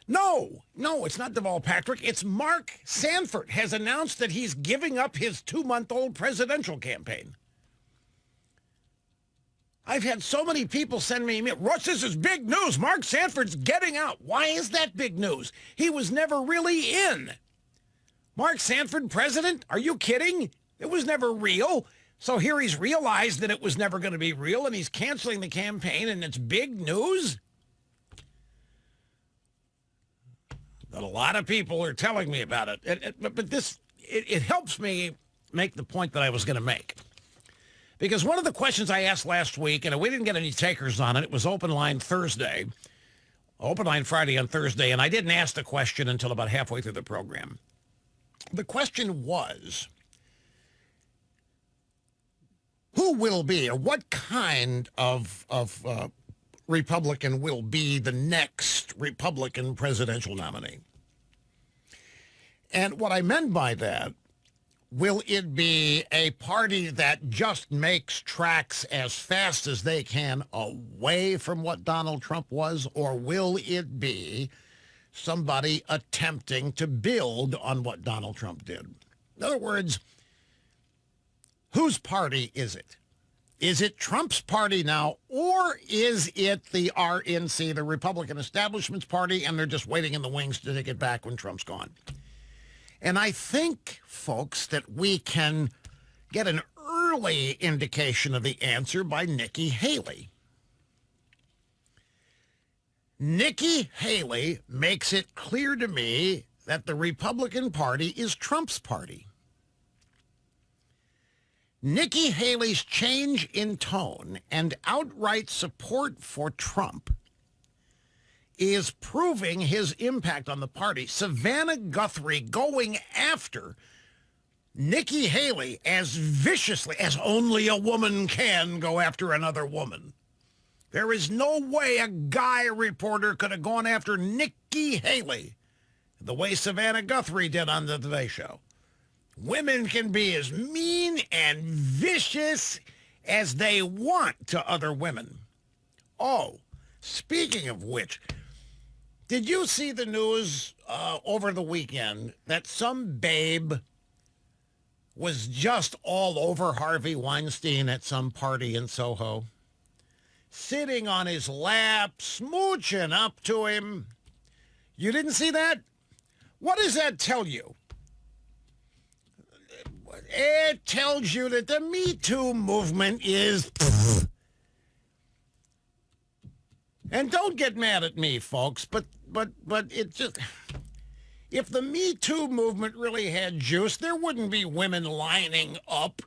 No, it's not Deval Patrick. It's Mark Sanford has announced that he's giving up his 2-month-old presidential campaign. I've had so many people send me email. Russ, this is big news. Mark Sanford's getting out. Why is that big news? He was never really in. Mark Sanford, president? Are you kidding? It was never real. So here he's realized that it was never going to be real, and he's canceling the campaign, and it's big news? But a lot of people are telling me about it. But it helps me make the point that I was going to make. Because one of the questions I asked last week, and we didn't get any takers on it, it was open line Friday on Thursday, and I didn't ask the question until about halfway through the program. The question was, who will be, or what kind of Republican will be the next Republican presidential nominee? And what I meant by that, will it be a party that just makes tracks as fast as they can away from what Donald Trump was, or will it be somebody attempting to build on what Donald Trump did? In other words, whose party is it? Is it Trump's party now, or is it the RNC, the Republican Establishment's party, and they're just waiting in the wings to take it back when Trump's gone? And I think, folks, that we can get an early indication of the answer by Nikki Haley. Nikki Haley makes it clear to me that the Republican Party is Trump's party. Nikki Haley's change in tone and outright support for Trump is proving his impact on the party. Savannah Guthrie going after Nikki Haley as viciously as only a woman can go after another woman. There is no way a guy reporter could have gone after Nikki Haley the way Savannah Guthrie did on the Today Show. Women can be as mean and vicious as they want to other women. Oh, speaking of which, did you see the news over the weekend that some babe was just all over Harvey Weinstein at some party in Soho? Sitting on his lap, smooching up to him. You didn't see that? What does that tell you? It tells you that the Me Too movement is... And don't get mad at me, folks, but it just... If the Me Too movement really had juice, there wouldn't be women lining up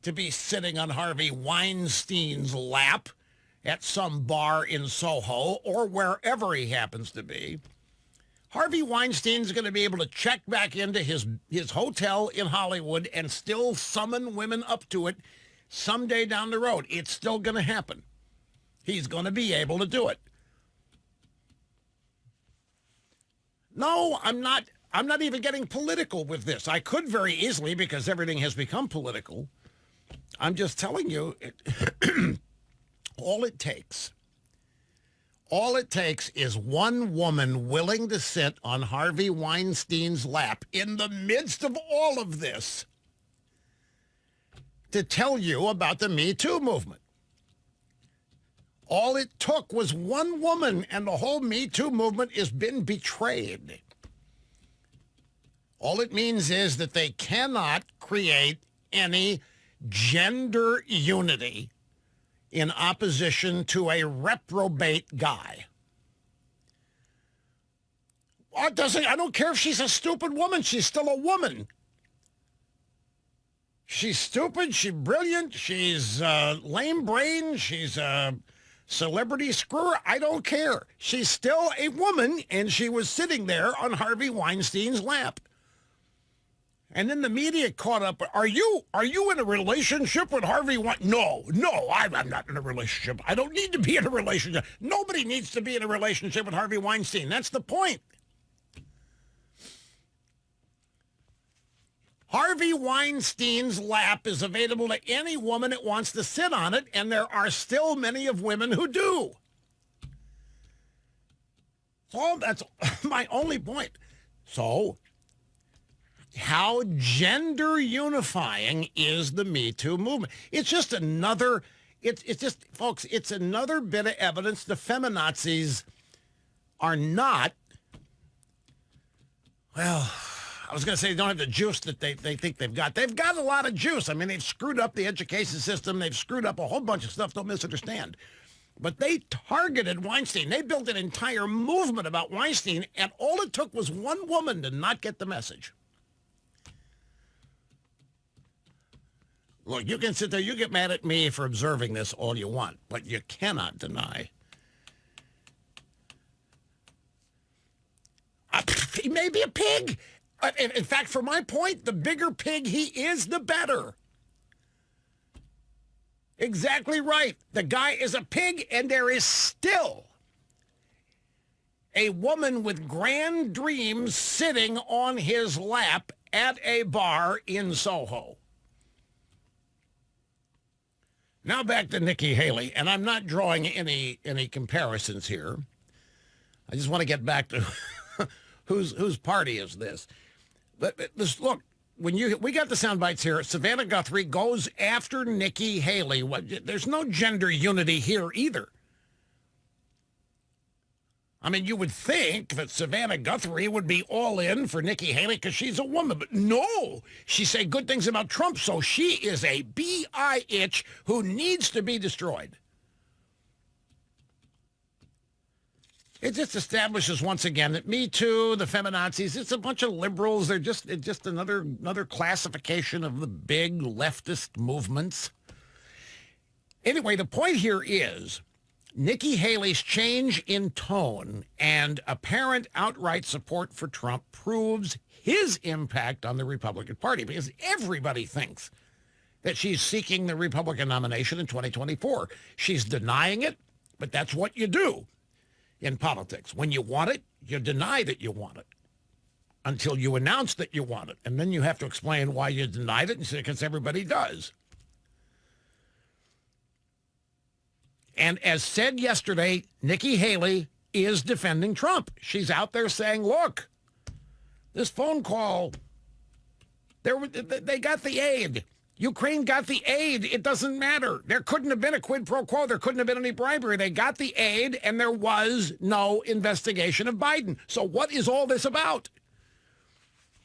to be sitting on Harvey Weinstein's lap at some bar in Soho or wherever he happens to be. Harvey Weinstein's going to be able to check back into his hotel in Hollywood and still summon women up to it someday down the road. It's still going to happen. He's going to be able to do it. No, I'm not even getting political with this. I could very easily, because everything has become political. I'm just telling you, all it takes is one woman willing to sit on Harvey Weinstein's lap in the midst of all of this to tell you about the Me Too movement. All it took was one woman, and the whole Me Too movement has been betrayed. All it means is that they cannot create any gender unity in opposition to a reprobate guy. I don't care if she's a stupid woman. She's still a woman. She's stupid. She's brilliant. She's lame-brained. She's a celebrity screwer. I don't care. She's still a woman, and she was sitting there on Harvey Weinstein's lap. And then the media caught up. Are you in a relationship with Harvey Weinstein? No, I'm not in a relationship. I don't need to be in a relationship. Nobody needs to be in a relationship with Harvey Weinstein. That's the point. Harvey Weinstein's lap is available to any woman that wants to sit on it, and there are still many of women who do. So that's my only point. So how gender unifying is the Me Too movement? It's just another, it's just, folks, it's another bit of evidence the feminazis are not, well, I was going to say they don't have the juice that they think they've got. They've got a lot of juice. I mean, they've screwed up the education system. They've screwed up a whole bunch of stuff. Don't misunderstand. But they targeted Weinstein. They built an entire movement about Weinstein, and all it took was one woman to not get the message. Look, you can sit there. You get mad at me for observing this all you want, but you cannot deny. He may be a pig. In fact, for my point, the bigger pig he is, the better. Exactly right. The guy is a pig, and there is still a woman with grand dreams sitting on his lap at a bar in Soho. Now back to Nikki Haley, and I'm not drawing any comparisons here. I just want to get back to whose party is this. But look, we got the sound bites here. Savannah Guthrie goes after Nikki Haley. There's no gender unity here either. I mean, you would think that Savannah Guthrie would be all in for Nikki Haley because she's a woman, but no, she said good things about Trump, so she is a bitch who needs to be destroyed. It just establishes once again that Me Too, the feminazis, it's a bunch of liberals. It's just another classification of the big leftist movements. Anyway, the point here is Nikki Haley's change in tone and apparent outright support for Trump proves his impact on the Republican Party, because everybody thinks that she's seeking the Republican nomination in 2024. She's denying it, but that's what you do in politics. When you want it, you deny that you want it until you announce that you want it. And then you have to explain why you denied it, because everybody does. And as said yesterday, Nikki Haley is defending Trump. She's out there saying, look, this phone call, they got the aid. Ukraine got the aid. It doesn't matter. There couldn't have been a quid pro quo. There couldn't have been any bribery. They got the aid, and there was no investigation of Biden. So what is all this about?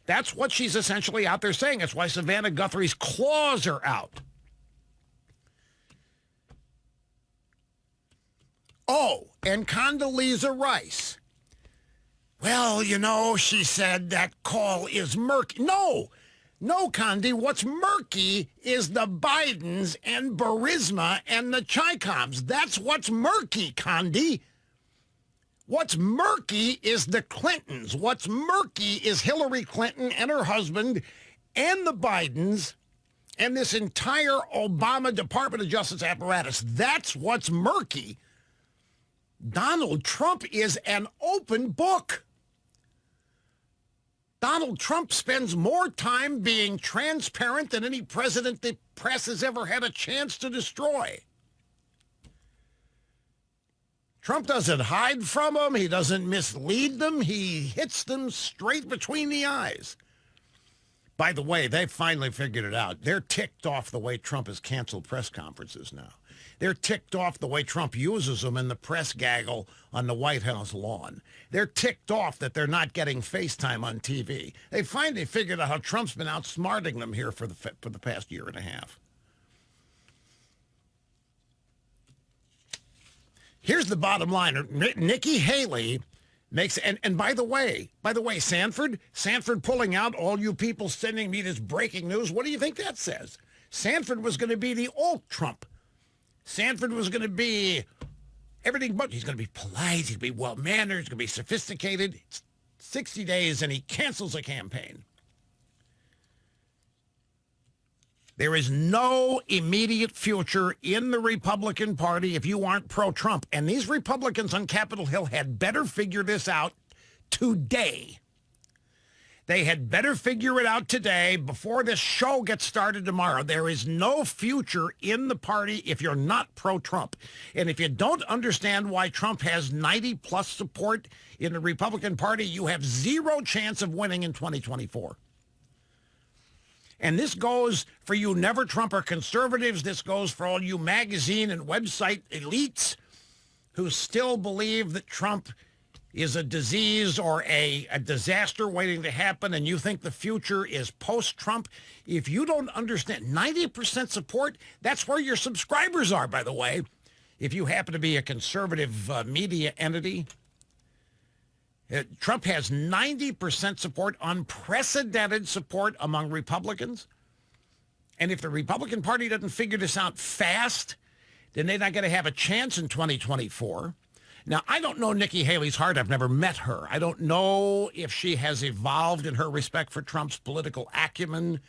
That's what she's essentially out there saying. That's why Savannah Guthrie's claws are out. Oh, and Condoleezza Rice. Well, you know, she said that call is murky. No, Condi, what's murky is the Bidens and Burisma and the Chicoms. That's what's murky, Condi. What's murky is the Clintons. What's murky is Hillary Clinton and her husband and the Bidens and this entire Obama Department of Justice apparatus. That's what's murky. Donald Trump is an open book. Donald Trump spends more time being transparent than any president the press has ever had a chance to destroy. Trump doesn't hide from them. He doesn't mislead them. He hits them straight between the eyes. By the way, they finally figured it out. They're ticked off the way Trump has canceled press conferences now. They're ticked off the way Trump uses them in the press gaggle on the White House lawn. They're ticked off that they're not getting FaceTime on TV. They finally figured out how Trump's been outsmarting them here for the past year and a half. Here's the bottom line. Nikki Haley makes, and by the way, Sanford pulling out, all you people sending me this breaking news. What do you think that says? Sanford was going to be the old Trump. Sanford was going to be everything but. He's going to be polite. He's going to be well-mannered. He's going to be sophisticated. It's 60 days, and he cancels a campaign. There is no immediate future in the Republican Party if you aren't pro-Trump. And these Republicans on Capitol Hill had better figure this out today. They had better figure it out today before this show gets started tomorrow. There is no future in the party if you're not pro-Trump. And if you don't understand why Trump has 90-plus support in the Republican Party, you have zero chance of winning in 2024. And this goes for you never-Trumper conservatives. This goes for all you magazine and website elites who still believe that Trump is a disease or a disaster waiting to happen, and you think the future is post-Trump. If you don't understand 90% support, that's where your subscribers are, by the way. If you happen to be a conservative media entity, Trump has 90% support, unprecedented support among Republicans. And if the Republican Party doesn't figure this out fast, then they're not going to have a chance in 2024. Now, I don't know Nikki Haley's heart. I've never met her. I don't know if she has evolved in her respect for Trump's political acumen,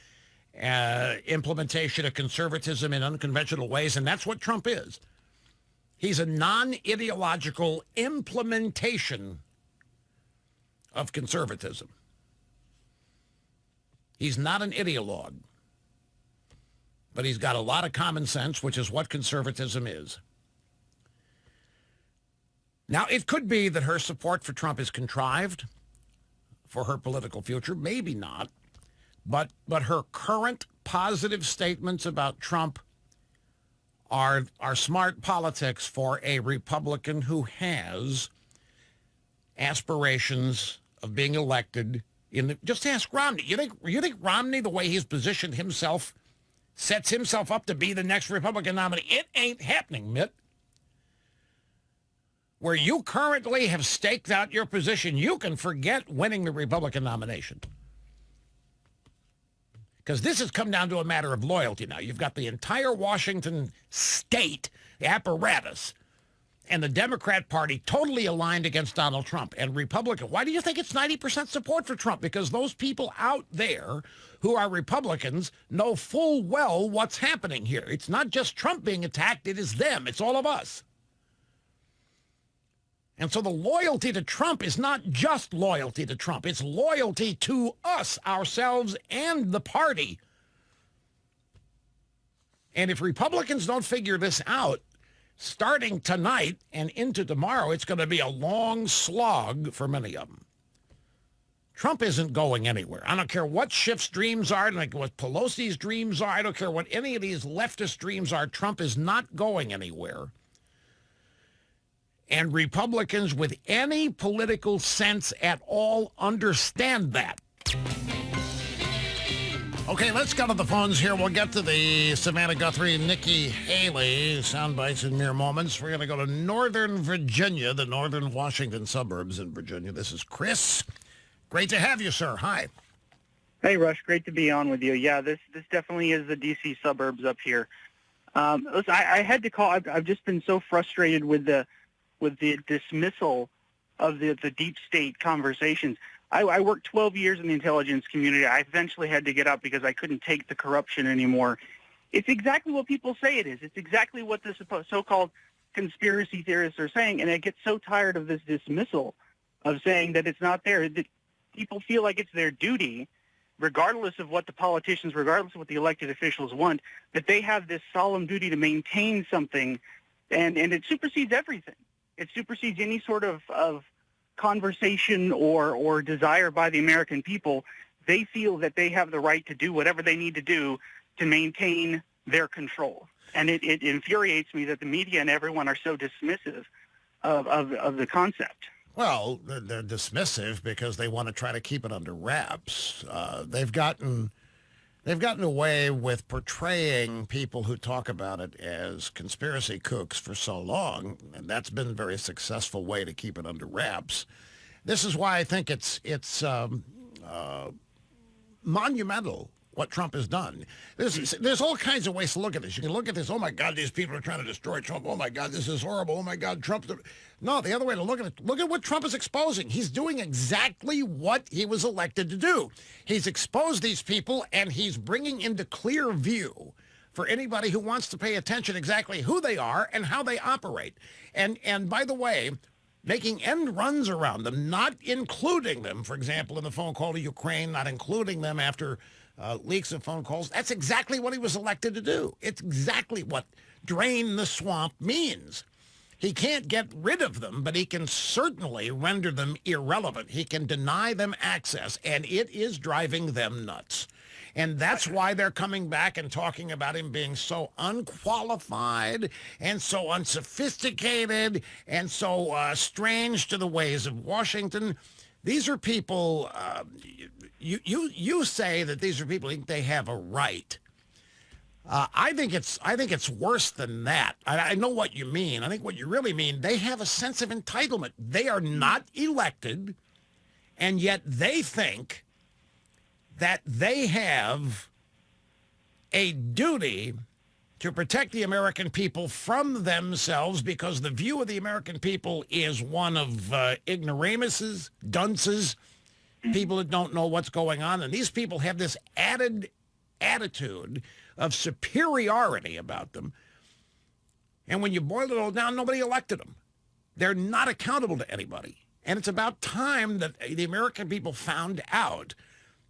implementation of conservatism in unconventional ways, and that's what Trump is. He's a non-ideological implementation of conservatism. He's not an ideologue, but he's got a lot of common sense, which is what conservatism is. Now, it could be that her support for Trump is contrived for her political future. Maybe not. But her current positive statements about Trump are smart politics for a Republican who has aspirations of being elected. Just ask Romney. You think Romney, the way he's positioned himself, sets himself up to be the next Republican nominee? It ain't happening, Mitt. Where you currently have staked out your position, you can forget winning the Republican nomination. Because this has come down to a matter of loyalty now. You've got the entire Washington state apparatus and the Democrat Party totally aligned against Donald Trump. And Republican, why do you think it's 90% support for Trump? Because those people out there who are Republicans know full well what's happening here. It's not just Trump being attacked, it is them. It's all of us. And so the loyalty to Trump is not just loyalty to Trump. It's loyalty to us, ourselves, and the party. And if Republicans don't figure this out, starting tonight and into tomorrow, it's going to be a long slog for many of them. Trump isn't going anywhere. I don't care what Schiff's dreams are, I don't care what Pelosi's dreams are, I don't care what any of these leftist dreams are. Trump is not going anywhere. And Republicans with any political sense at all understand that. Okay, let's go to the phones here. We'll get to the Savannah Guthrie, Nikki Haley sound bites in mere moments. We're going to go to Northern Virginia, the northern Washington suburbs in Virginia. This is Chris. Great to have you, sir. Hi. Hey, Rush. Great to be on with you. Yeah, this definitely is the D.C. suburbs up here. Listen, I had to call. I've just been so frustrated with the dismissal of the deep state conversations. I worked 12 years in the intelligence community. I eventually had to get up because I couldn't take the corruption anymore. It's exactly what people say it is. It's exactly what the so-called conspiracy theorists are saying, and I get so tired of this dismissal of saying that it's not there. That people feel like it's their duty, regardless of what the politicians, regardless of what the elected officials want, that they have this solemn duty to maintain something, and it supersedes everything. It supersedes any sort of conversation or desire by the American people they feel that they have the right to do whatever they need to do to maintain their control. And it infuriates me that the media and everyone are so dismissive of the concept. Well, they're dismissive because they want to try to keep it under wraps. They've gotten away with portraying people who talk about it as conspiracy kooks for so long, and that's been a very successful way to keep it under wraps. This is why I think it's monumental what Trump has done. There's all kinds of ways to look at this. You can look at this, oh my God, these people are trying to destroy Trump. Oh my God, this is horrible. Oh my God, Trump. No, the other way to look at it, look at what Trump is exposing. He's doing exactly what he was elected to do. He's exposed these people, and he's bringing into clear view for anybody who wants to pay attention exactly who they are and how they operate. And by the way, making end runs around them, not including them, for example, in the phone call to Ukraine, not including them after leaks of phone calls. That's exactly what he was elected to do. It's exactly what drain the swamp means. He can't get rid of them, but he can certainly render them irrelevant. He can deny them access, and it is driving them nuts. And that's why they're coming back and talking about him being so unqualified and so unsophisticated and so strange to the ways of Washington. These are people, you say that these are people who think they have a right. I think it's worse than that. I know what you mean. I think what you really mean, they have a sense of entitlement. They are not elected, and yet they think that they have a duty to protect the American people from themselves, because the view of the American people is one of ignoramuses, dunces, people that don't know what's going on. And these people have this added attitude of superiority about them. And when you boil it all down, nobody elected them. They're not accountable to anybody. And it's about time that the American people found out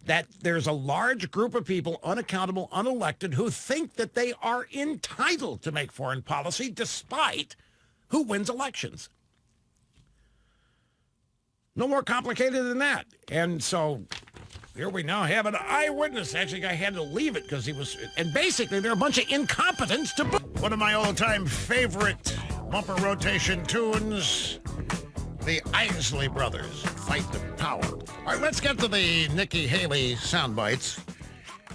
that there's a large group of people, unaccountable, unelected, who think that they are entitled to make foreign policy despite who wins elections. No more complicated than that. And so here we now have an eyewitness. Actually, I had to leave it because he was, and basically they're a bunch of incompetents to boot. One of my all-time favorite bumper rotation tunes, the Isley Brothers, Fight the Power. All right, let's get to the Nikki Haley sound bites.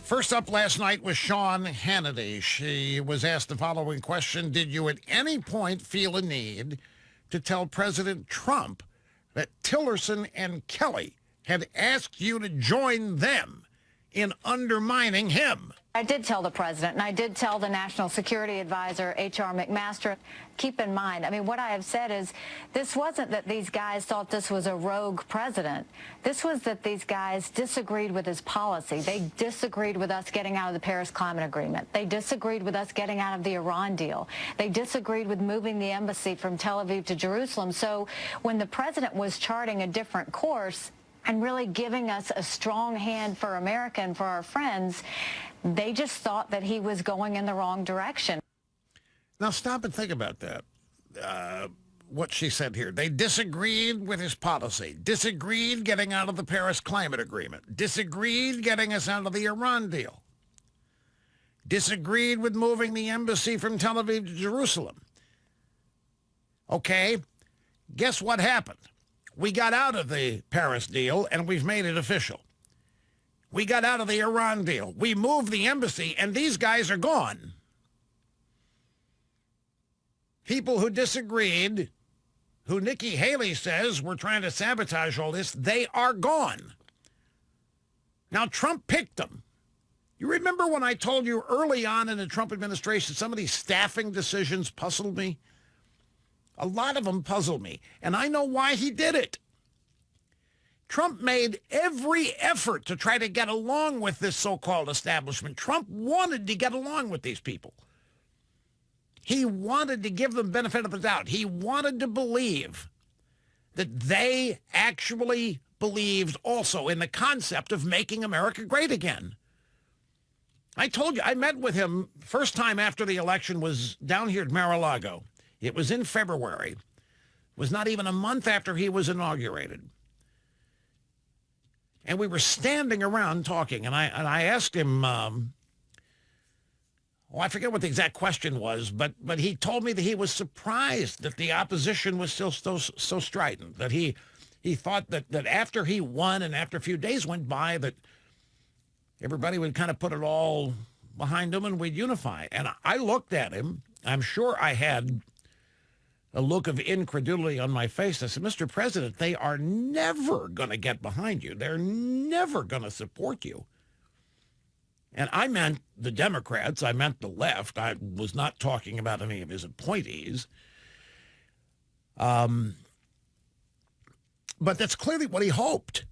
First up last night was Sean Hannity. She was asked the following question: did you at any point feel a need to tell President Trump that Tillerson and Kelly had asked you to join them in undermining him? I did tell the president, and I did tell the National Security Advisor, H.R. McMaster. Keep in mind, I mean, what I have said is this wasn't that these guys thought this was a rogue president. This was that these guys disagreed with his policy. They disagreed with us getting out of the Paris Climate Agreement. They disagreed with us getting out of the Iran deal. They disagreed with moving the embassy from Tel Aviv to Jerusalem. So when the president was charting a different course and really giving us a strong hand for America and for our friends, they just thought that he was going in the wrong direction. Now stop and think about that. What she said here. They disagreed with his policy, disagreed getting out of the Paris Climate Agreement, disagreed getting us out of the Iran deal, disagreed with moving the embassy from Tel Aviv to Jerusalem. Okay, guess what happened? We got out of the Paris deal, and we've made it official. We got out of the Iran deal. We moved the embassy, and these guys are gone. People who disagreed, who Nikki Haley says were trying to sabotage all this, they are gone. Now, Trump picked them. You remember when I told you early on in the Trump administration, some of these staffing decisions puzzled me? A lot of them puzzled me, and I know why he did it. Trump made every effort to try to get along with this so-called establishment. Trump wanted to get along with these people. He wanted to give them benefit of the doubt. He wanted to believe that they actually believed also in the concept of making America great again. I told you, I met with him first time after the election was down here at Mar-a-Lago. It was in February. It was not even a month after he was inaugurated. And we were standing around talking, and I asked him, I forget what the exact question was, but he told me that he was surprised that the opposition was still so strident, that he thought that after he won and after a few days went by that everybody would kind of put it all behind him and we'd unify. And I looked at him. I'm sure I had a look of incredulity on my face. I said, Mr. President, they are never going to get behind you. They're never going to support you. And I meant the Democrats. I meant the left. I was not talking about any of his appointees. But that's clearly what he hoped.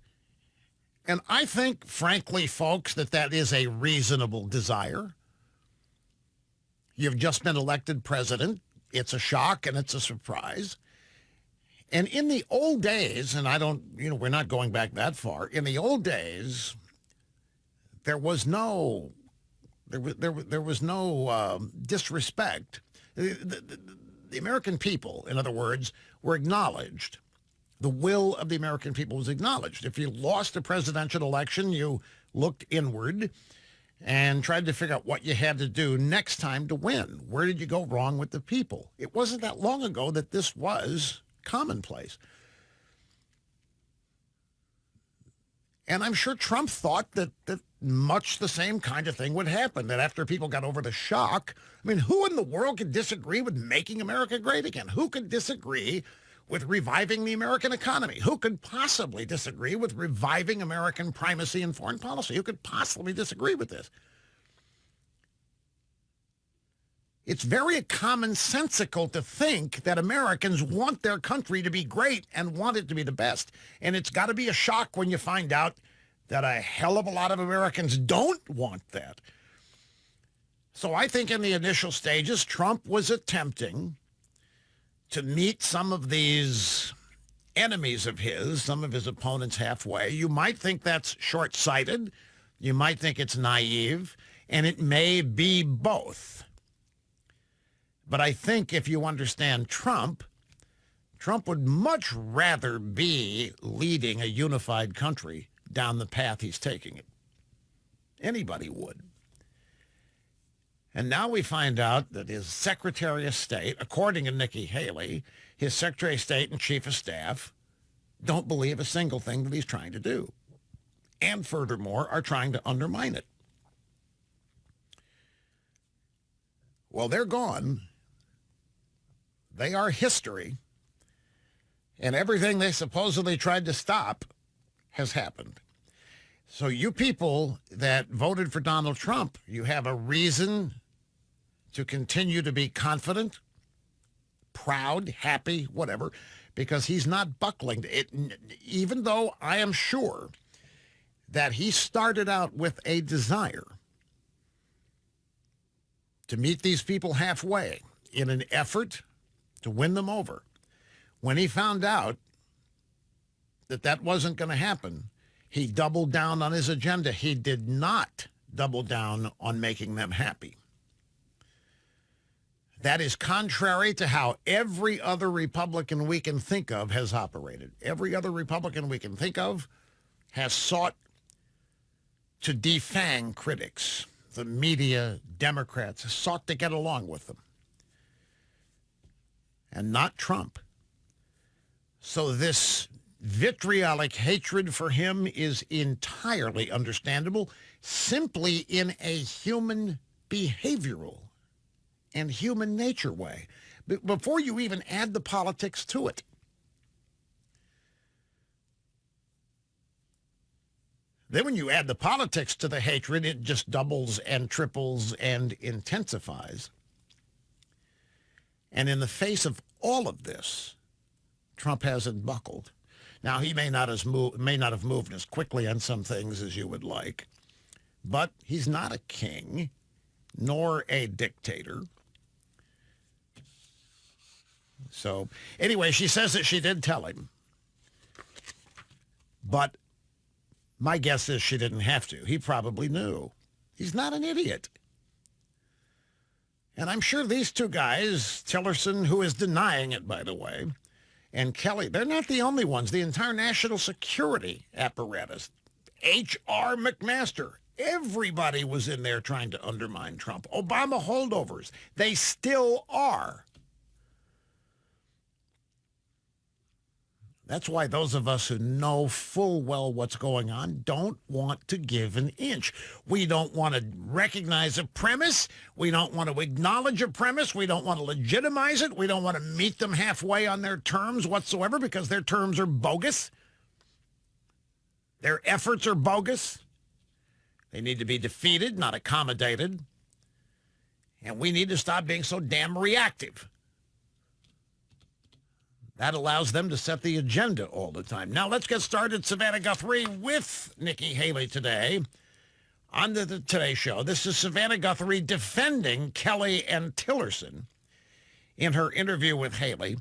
And I think, frankly, folks, that is a reasonable desire. You've just been elected president. It's a shock and it's a surprise. And in the old days, and we're not going back that far. In the old days, there was no disrespect. The American people, in other words, were acknowledged. The will of the American people was acknowledged. If you lost a presidential election, you looked inward and tried to figure out what you had to do next time to win. Where did you go wrong with the people? It wasn't that long ago that this was commonplace. And I'm sure Trump thought that much the same kind of thing would happen, that after people got over the shock, I mean, who in the world could disagree with making America great again? Who could disagree with reviving the American economy? Who could possibly disagree with reviving American primacy in foreign policy? Who could possibly disagree with this? It's very commonsensical to think that Americans want their country to be great and want it to be the best. And it's got to be a shock when you find out that a hell of a lot of Americans don't want that. So I think in the initial stages, Trump was attempting to meet some of these enemies of his, some of his opponents halfway. You might think that's short-sighted. You might think it's naive, and it may be both. But I think if you understand Trump would much rather be leading a unified country down the path he's taking it. Anybody would. And now we find out that his Secretary of State, according to Nikki Haley, his Secretary of State and Chief of Staff don't believe a single thing that he's trying to do. And furthermore, are trying to undermine it. Well, they're gone. They are history. And everything they supposedly tried to stop has happened. So you people that voted for Donald Trump, you have a reason to continue to be confident, proud, happy, whatever, because he's not buckling. Even though I am sure that he started out with a desire to meet these people halfway in an effort to win them over. When he found out that wasn't going to happen, he doubled down on his agenda. He did not double down on making them happy. That is contrary to how every other Republican we can think of has operated. Every other Republican we can think of has sought to defang critics. The media, Democrats, sought to get along with them. And not Trump. So this vitriolic hatred for him is entirely understandable, simply in a human behavioral and human nature way, before you even add the politics to it. Then when you add the politics to the hatred, it just doubles and triples and intensifies. And in the face of all of this, Trump hasn't buckled. Now, he may not have moved as quickly on some things as you would like, but he's not a king, nor a dictator. So, anyway, she says that she did tell him. But my guess is she didn't have to. He probably knew. He's not an idiot. And I'm sure these two guys, Tillerson, who is denying it, by the way, and Kelly, they're not the only ones. The entire national security apparatus, H.R. McMaster. Everybody was in there trying to undermine Trump. Obama holdovers. They still are. That's why those of us who know full well what's going on don't want to give an inch. We don't want to recognize a premise. We don't want to acknowledge a premise. We don't want to legitimize it. We don't want to meet them halfway on their terms whatsoever because their terms are bogus. Their efforts are bogus. They need to be defeated, not accommodated. And we need to stop being so damn reactive. That allows them to set the agenda all the time. Now let's get started. Savannah Guthrie with Nikki Haley today on the Today Show. This is Savannah Guthrie defending Kelly and Tillerson in her interview with Haley.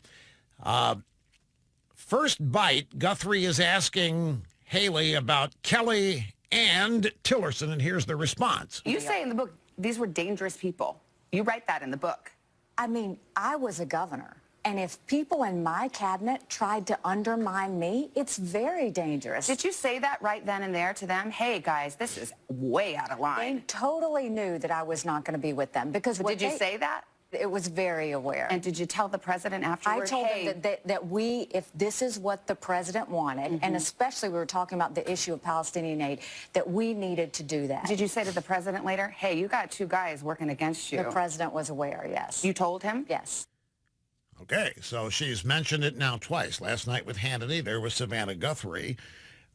First bite, Guthrie is asking Haley about Kelly and Tillerson, and here's the response. You say in the book, these were dangerous people. You write that in the book. I mean, I was a governor. And if people in my cabinet tried to undermine me, it's very dangerous. Did you say that right then and there to them? Hey, guys, this is way out of line. They totally knew that I was not going to be with them. Because did you say that? It was very aware. And did you tell the president afterward? I told him that if this is what the president wanted, and especially we were talking about the issue of Palestinian aid, that we needed to do that. Did you say to the president later, hey, you got two guys working against you? The president was aware, yes. You told him? Yes. Okay, so she's mentioned it now twice. Last night with Hannity, there was Savannah Guthrie,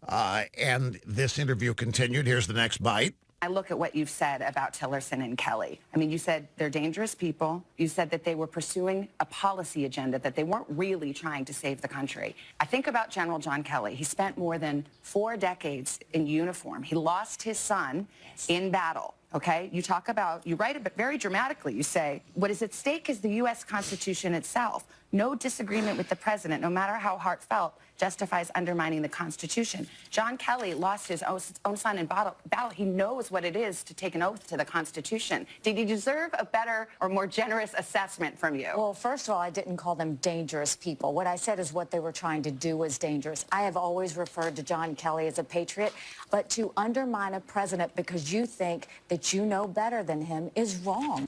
and this interview continued. Here's the next bite. I look at what you've said about Tillerson and Kelly. I mean, you said they're dangerous people. You said that they were pursuing a policy agenda, that they weren't really trying to save the country. I think about General John Kelly. He spent more than 4 decades in uniform. He lost his son in battle. Okay, you talk about, you write it very dramatically. You say, what is at stake is the U.S. Constitution itself. No disagreement with the president, no matter how heartfelt, justifies undermining the Constitution. John Kelly lost his own son in battle. He knows what it is to take an oath to the Constitution. Did he deserve a better or more generous assessment from you? Well, first of all, I didn't call them dangerous people. What I said is what they were trying to do was dangerous. I have always referred to John Kelly as a patriot, but to undermine a president because you think that you know better than him is wrong.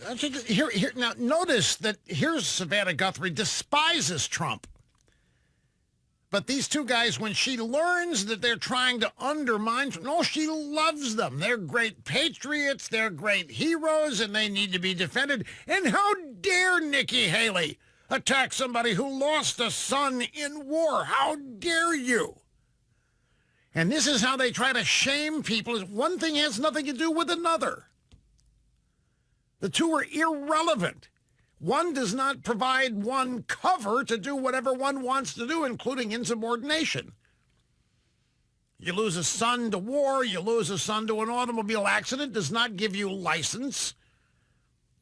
Now, notice that here's Savannah Guthrie despises Trump. But these two guys, when she learns that they're trying to undermine, no, she loves them. They're great patriots, they're great heroes, and they need to be defended. And how dare Nikki Haley attack somebody who lost a son in war? How dare you? And this is how they try to shame people. One thing has nothing to do with another. The two are irrelevant. One does not provide one cover to do whatever one wants to do, including insubordination. You lose a son to war, you lose a son to an automobile accident, does not give you license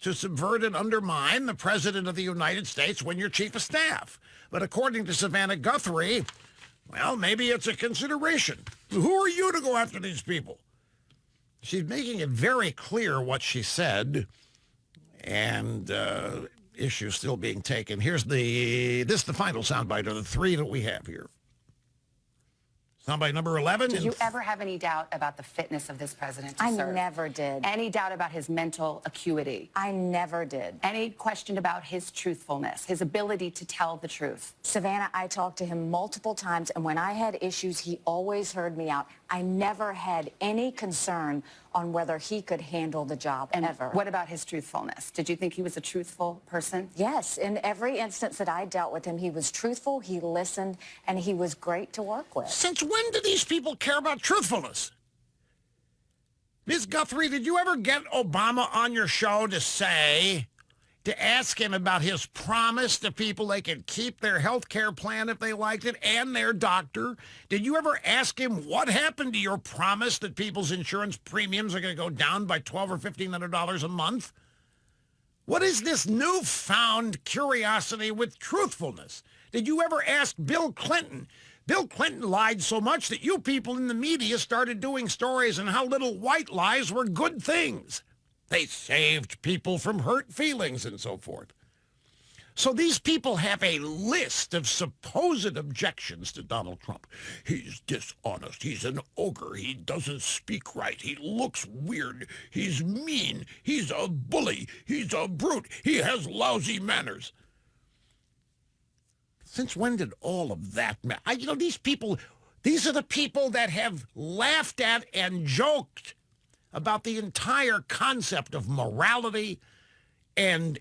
to subvert and undermine the President of the United States when you're chief of staff. But according to Savannah Guthrie, well, maybe it's a consideration. Who are you to go after these people? She's making it very clear what she said, and issues still being taken. Here's the final soundbite of the 3 that we have here. Soundbite number 11. Did you ever have any doubt about the fitness of this president to serve? I never did. Any doubt about his mental acuity? I never did. Any question about his truthfulness, his ability to tell the truth? Savannah, I talked to him multiple times, and when I had issues, he always heard me out. I never had any concern on whether he could handle the job, ever. What about his truthfulness? Did you think he was a truthful person? Yes. In every instance that I dealt with him, he was truthful, he listened, and he was great to work with. Since when do these people care about truthfulness? Ms. Guthrie, did you ever get Obama on your show to ask him about his promise to people they could keep their health care plan if they liked it and their doctor? Did you ever ask him what happened to your promise that people's insurance premiums are going to go down by $1,200 or $1,500 a month? What is this newfound curiosity with truthfulness? Did you ever ask Bill Clinton? Bill Clinton lied so much that you people in the media started doing stories on how little white lies were good things. They saved people from hurt feelings and so forth. So these people have a list of supposed objections to Donald Trump. He's dishonest. He's an ogre. He doesn't speak right. He looks weird. He's mean. He's a bully. He's a brute. He has lousy manners. Since when did all of that matter? These people, these are the people that have laughed at and joked about the entire concept of morality and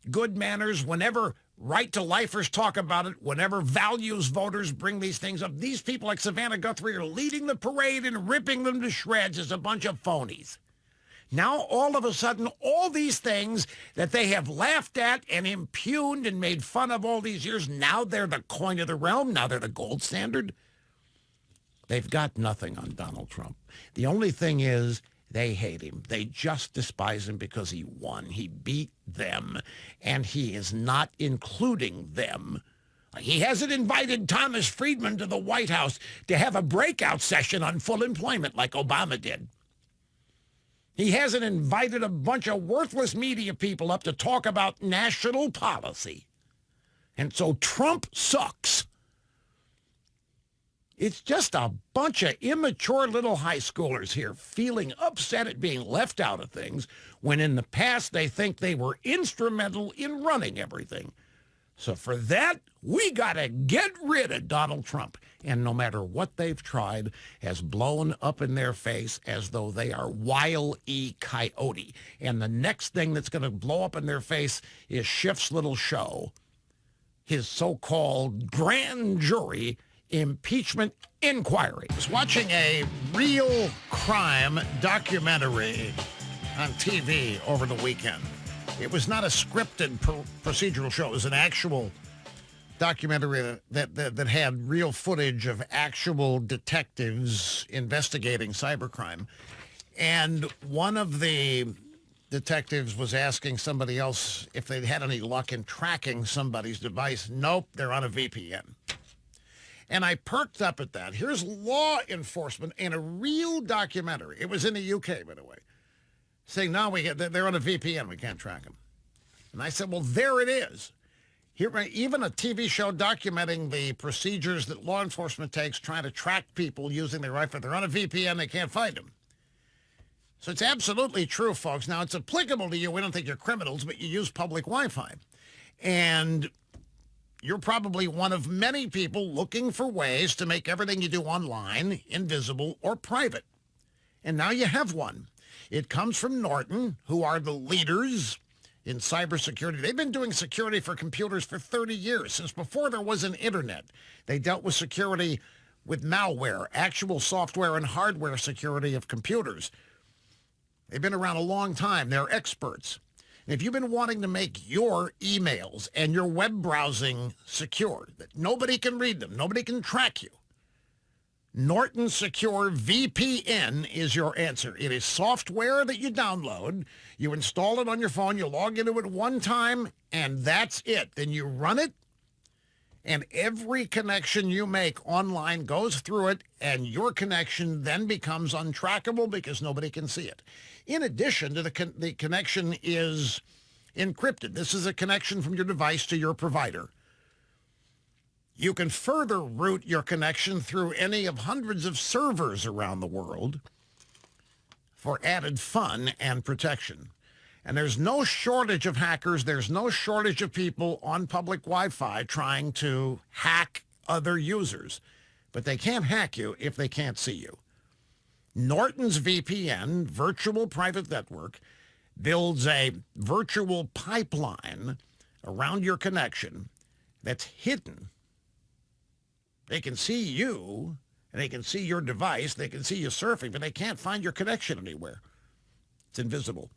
good manners. Whenever right-to-lifers talk about it, whenever values voters bring these things up, these people like Savannah Guthrie are leading the parade and ripping them to shreds as a bunch of phonies. Now, all of a sudden, all these things that they have laughed at and impugned and made fun of all these years, now they're the coin of the realm. Now they're the gold standard. They've got nothing on Donald Trump. The only thing is they hate him. They just despise him because he won. He beat them, and he is not including them. He hasn't invited Thomas Friedman to the White House to have a breakout session on full employment like Obama did. He hasn't invited a bunch of worthless media people up to talk about national policy. And so Trump sucks. It's just a bunch of immature little high schoolers here feeling upset at being left out of things when in the past they think they were instrumental in running everything. So for that, we got to get rid of Donald Trump. And no matter what they've tried, has blown up in their face as though they are Wile E. Coyote. And the next thing that's going to blow up in their face is Schiff's little show, his so-called grand jury impeachment inquiry. I was watching a real crime documentary on TV over the weekend. It was not a scripted procedural show. It was an actual documentary that had real footage of actual detectives investigating cybercrime. And one of the detectives was asking somebody else if they'd had any luck in tracking somebody's device. Nope, they're on a VPN. And I perked up at that. Here's law enforcement in a real documentary. It was in the UK, by the way, saying, no, they're on a VPN. We can't track them. And I said, well, there it is. Here, even a TV show documenting the procedures that law enforcement takes trying to track people using their rifle. They're on a VPN. They can't find them. So it's absolutely true, folks. Now, it's applicable to you. We don't think you're criminals, but you use public Wi-Fi. And you're probably one of many people looking for ways to make everything you do online invisible or private. And now you have one. It comes from Norton, who are the leaders in cybersecurity. They've been doing security for computers for 30 years, since before there was an internet. They dealt with security with malware, actual software and hardware security of computers. They've been around a long time. They're experts. And if you've been wanting to make your emails and your web browsing secure, that nobody can read them, nobody can track you, Norton Secure VPN is your answer. It is software that you download. You install it on your phone. You log into it one time, and that's it. Then you run it, and every connection you make online goes through it, and your connection then becomes untrackable because nobody can see it. In addition to the connection is encrypted. This is a connection from your device to your provider. You can further route your connection through any of hundreds of servers around the world for added fun and protection. And there's no shortage of hackers. There's no shortage of people on public Wi-Fi trying to hack other users. But they can't hack you if they can't see you. Norton's VPN, Virtual Private Network, builds a virtual pipeline around your connection that's hidden. They can see you, and they can see your device. They can see you surfing, but they can't find your connection anywhere. It's invisible.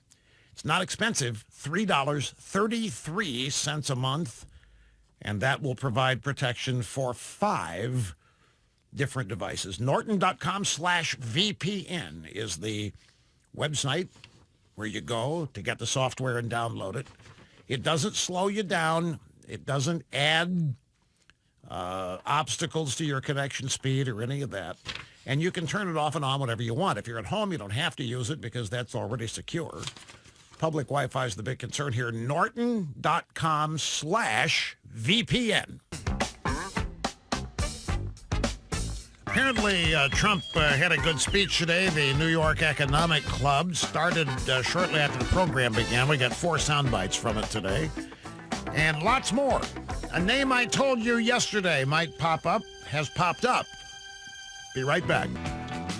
It's not expensive, $3.33 a month, and that will provide protection for 5 different devices. Norton.com/VPN is the website where you go to get the software and download it. It doesn't slow you down. It doesn't add obstacles to your connection speed or any of that. And you can turn it off and on whenever you want. If you're at home, you don't have to use it because that's already secure. public Wi-Fi is the big concern here. Norton.com/VPN. Apparently, Trump had a good speech today. The New York Economic Club started shortly after the program began. We got 4 sound bites from it today. And lots more. A name I told you yesterday might pop up has popped up. Be right back.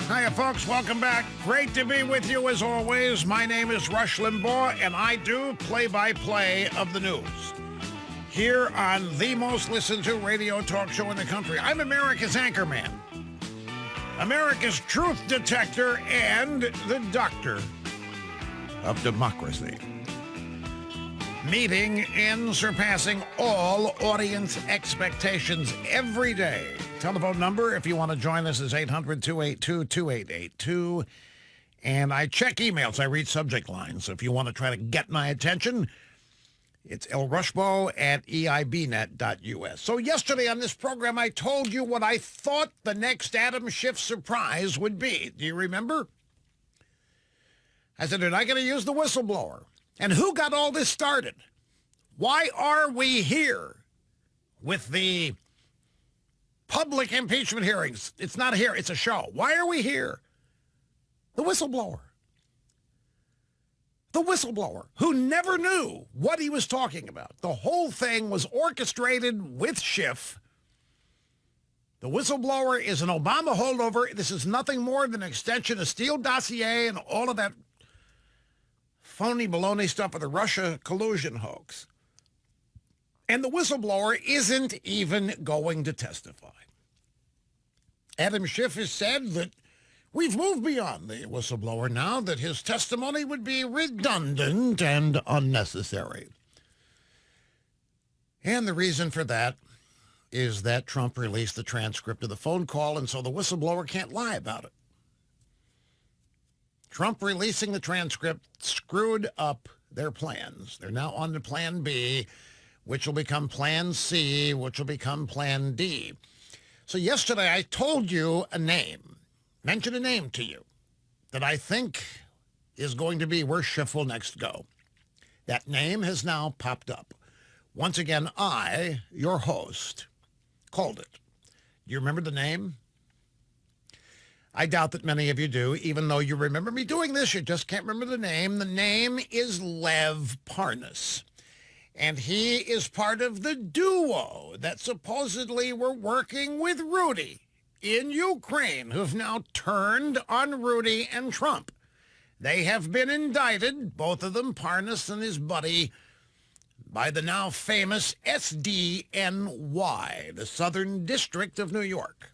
Hiya, folks. Welcome back. Great to be with you as always. My name is Rush Limbaugh, and I do play-by-play of the news here on the most listened to radio talk show in the country. I'm America's anchorman, America's truth detector, and the doctor of democracy. Meeting and surpassing all audience expectations every day. Telephone number, if you want to join us, is 800-282-2882. And I check emails. I read subject lines. So if you want to try to get my attention, it's lrushbo@eibnet.us. So yesterday on this program, I told you what I thought the next Adam Schiff surprise would be. Do you remember? I said, they're not going to use the whistleblower. And who got all this started? Why are we here with the public impeachment hearings? It's not here. It's a show. Why are we here? The whistleblower. The whistleblower who never knew what he was talking about. The whole thing was orchestrated with Schiff. The whistleblower is an Obama holdover. This is nothing more than an extension of Steele dossier and all of that phony baloney stuff with the Russia collusion hoax. And the whistleblower isn't even going to testify. Adam Schiff has said that we've moved beyond the whistleblower now, that his testimony would be redundant and unnecessary. And the reason for that is that Trump released the transcript of the phone call, and so the whistleblower can't lie about it. Trump releasing the transcript screwed up their plans. They're now on to Plan B, which will become Plan C, which will become Plan D. So yesterday I told you a name, mentioned a name to you, that I think is going to be where Schiff will next go. That name has now popped up. Once again, I, your host, called it. Do you remember the name? I doubt that many of you do. Even though you remember me doing this, you just can't remember the name. The name is Lev Parnas. And he is part of the duo that supposedly were working with Rudy in Ukraine, who've now turned on Rudy and Trump. They have been indicted, both of them, Parnas and his buddy, by the now famous SDNY, the Southern District of New York.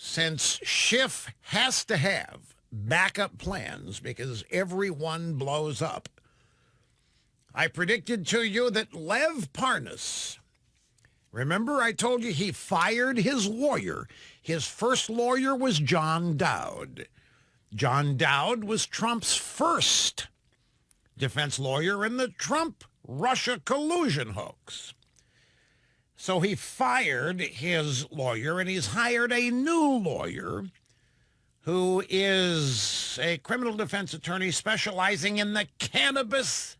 Since Schiff has to have backup plans because everyone blows up, I predicted to you that Lev Parnas, remember I told you he fired his lawyer. His first lawyer was John Dowd. John Dowd was Trump's first defense lawyer in the Trump-Russia collusion hoax. So he fired his lawyer, and he's hired a new lawyer who is a criminal defense attorney specializing in the cannabis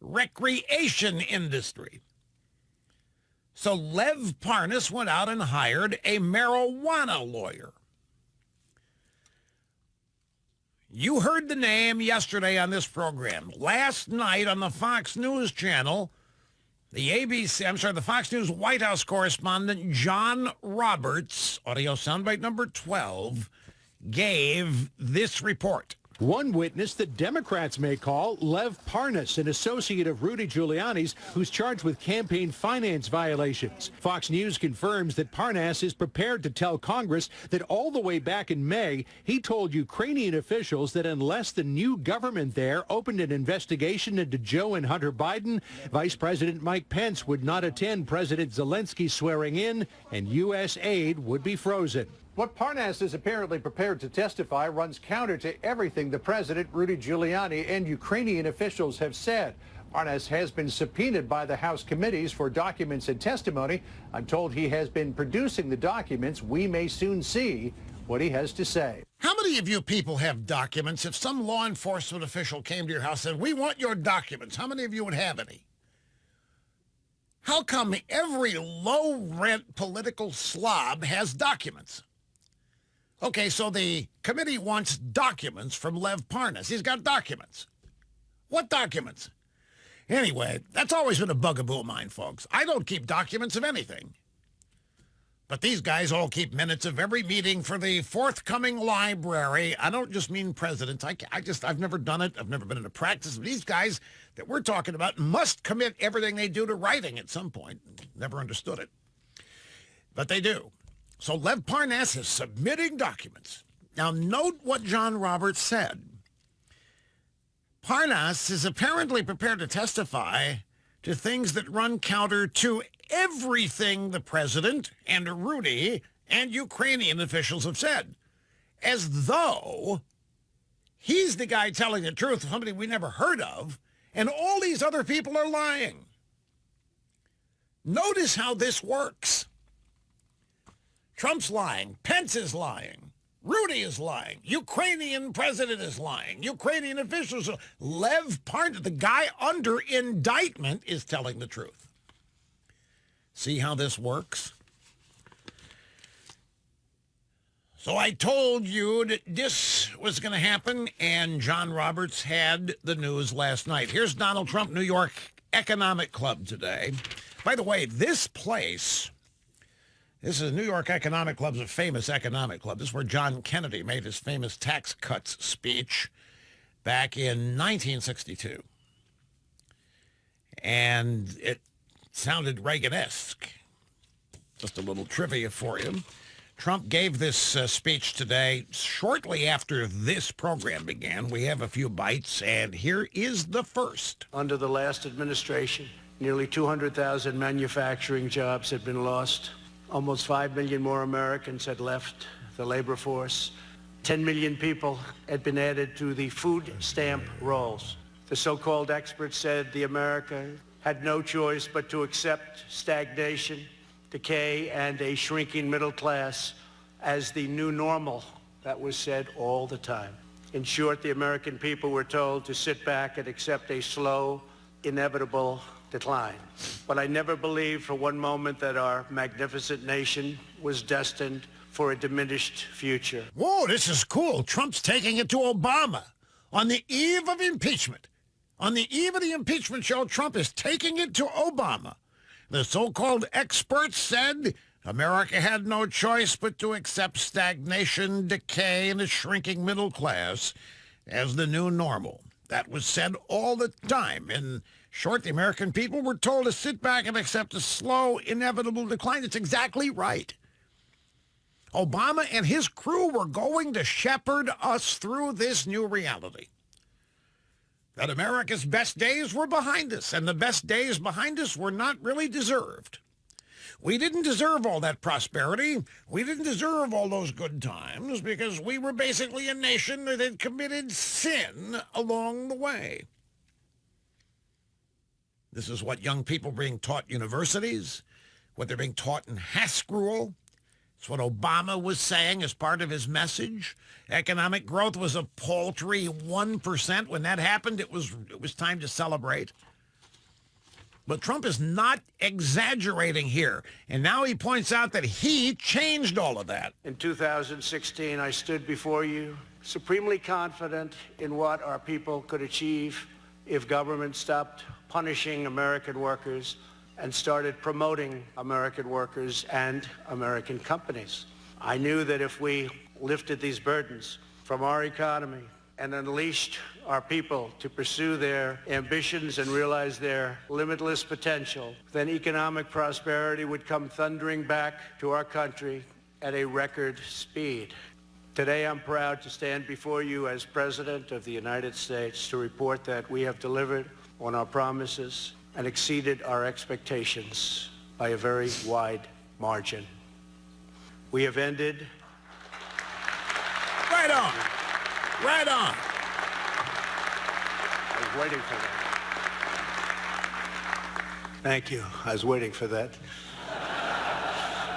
recreation industry. So Lev Parnas went out and hired a marijuana lawyer. You heard the name yesterday on this program. Last night on the Fox News channel, the Fox News White House correspondent John Roberts, audio soundbite number 12, gave this report. One witness that Democrats may call Lev Parnas, an associate of Rudy Giuliani's, who's charged with campaign finance violations. Fox News confirms that Parnas is prepared to tell Congress that all the way back in May, he told Ukrainian officials that unless the new government there opened an investigation into Joe and Hunter Biden, Vice President Mike Pence would not attend President Zelensky's swearing in, and U.S. aid would be frozen. What Parnas is apparently prepared to testify runs counter to everything the president, Rudy Giuliani, and Ukrainian officials have said. Parnas has been subpoenaed by the House committees for documents and testimony. I'm told he has been producing the documents. We may soon see what he has to say. How many many of you people have documents? If some law enforcement official came to your house and said, we want your documents, how many of you would have any? How come every low-rent political slob has documents? Okay, so the committee wants documents from Lev Parnas. He's got documents. What documents? Anyway, that's always been a bugaboo of mine, folks. I don't keep documents of anything. But these guys all keep minutes of every meeting for the forthcoming library. I don't just mean presidents. I've never done it. I've never been into practice. But these guys that we're talking about must commit everything they do to writing at some point. Never understood it. But they do. So Lev Parnas is submitting documents. Now, note what John Roberts said. Parnas is apparently prepared to testify to things that run counter to everything the president and Rudy and Ukrainian officials have said, as though he's the guy telling the truth, somebody we never heard of, and all these other people are lying. Notice how this works. Trump's lying. Pence is lying. Rudy is lying. Ukrainian president is lying. Ukrainian officials are... Lev Parnas, the guy under indictment, is telling the truth. See how this works? So I told you that this was going to happen, and John Roberts had the news last night. Here's Donald Trump, New York Economic Club today. By the way, this place... This is New York Economic Club's a famous economic club. This is where John Kennedy made his famous tax cuts speech back in 1962. And it sounded Reagan-esque. Just a little trivia for you. Trump gave this speech today shortly after this program began. We have a few bites, and here is the first. Under the last administration, nearly 200,000 manufacturing jobs had been lost. Almost 5 million more Americans had left the labor force. 10 million people had been added to the food stamp rolls. The so-called experts said the America had no choice but to accept stagnation, decay, and a shrinking middle class as the new normal. That was said all the time. In short, the American people were told to sit back and accept a slow, inevitable decline. But I never believed for one moment that our magnificent nation was destined for a diminished future. Whoa, this is cool. Trump's taking it to Obama on the eve of impeachment. On the eve of the impeachment show, Trump is taking it to Obama. The so-called experts said America had no choice but to accept stagnation, decay, and a shrinking middle class as the new normal. That was said all the time. In short, the American people were told to sit back and accept a slow, inevitable decline. It's exactly right. Obama and his crew were going to shepherd us through this new reality. That America's best days were behind us, and the best days behind us were not really deserved. We didn't deserve all that prosperity. We didn't deserve all those good times because we were basically a nation that had committed sin along the way. This is what young people are being taught in universities, what they're being taught in Haskell. It's what Obama was saying as part of his message. Economic growth was a paltry 1%. When that happened, it was time to celebrate. But Trump is not exaggerating here. And now he points out that he changed all of that. In 2016, I stood before you supremely confident in what our people could achieve if government stopped punishing American workers and started promoting American workers and American companies. I knew that if we lifted these burdens from our economy and unleashed our people to pursue their ambitions and realize their limitless potential, then economic prosperity would come thundering back to our country at a record speed. Today, I'm proud to stand before you as President of the United States to report that we have delivered on our promises and exceeded our expectations by a very wide margin. We have ended... Right on. Right on. I was waiting for that. Thank you. I was waiting for that.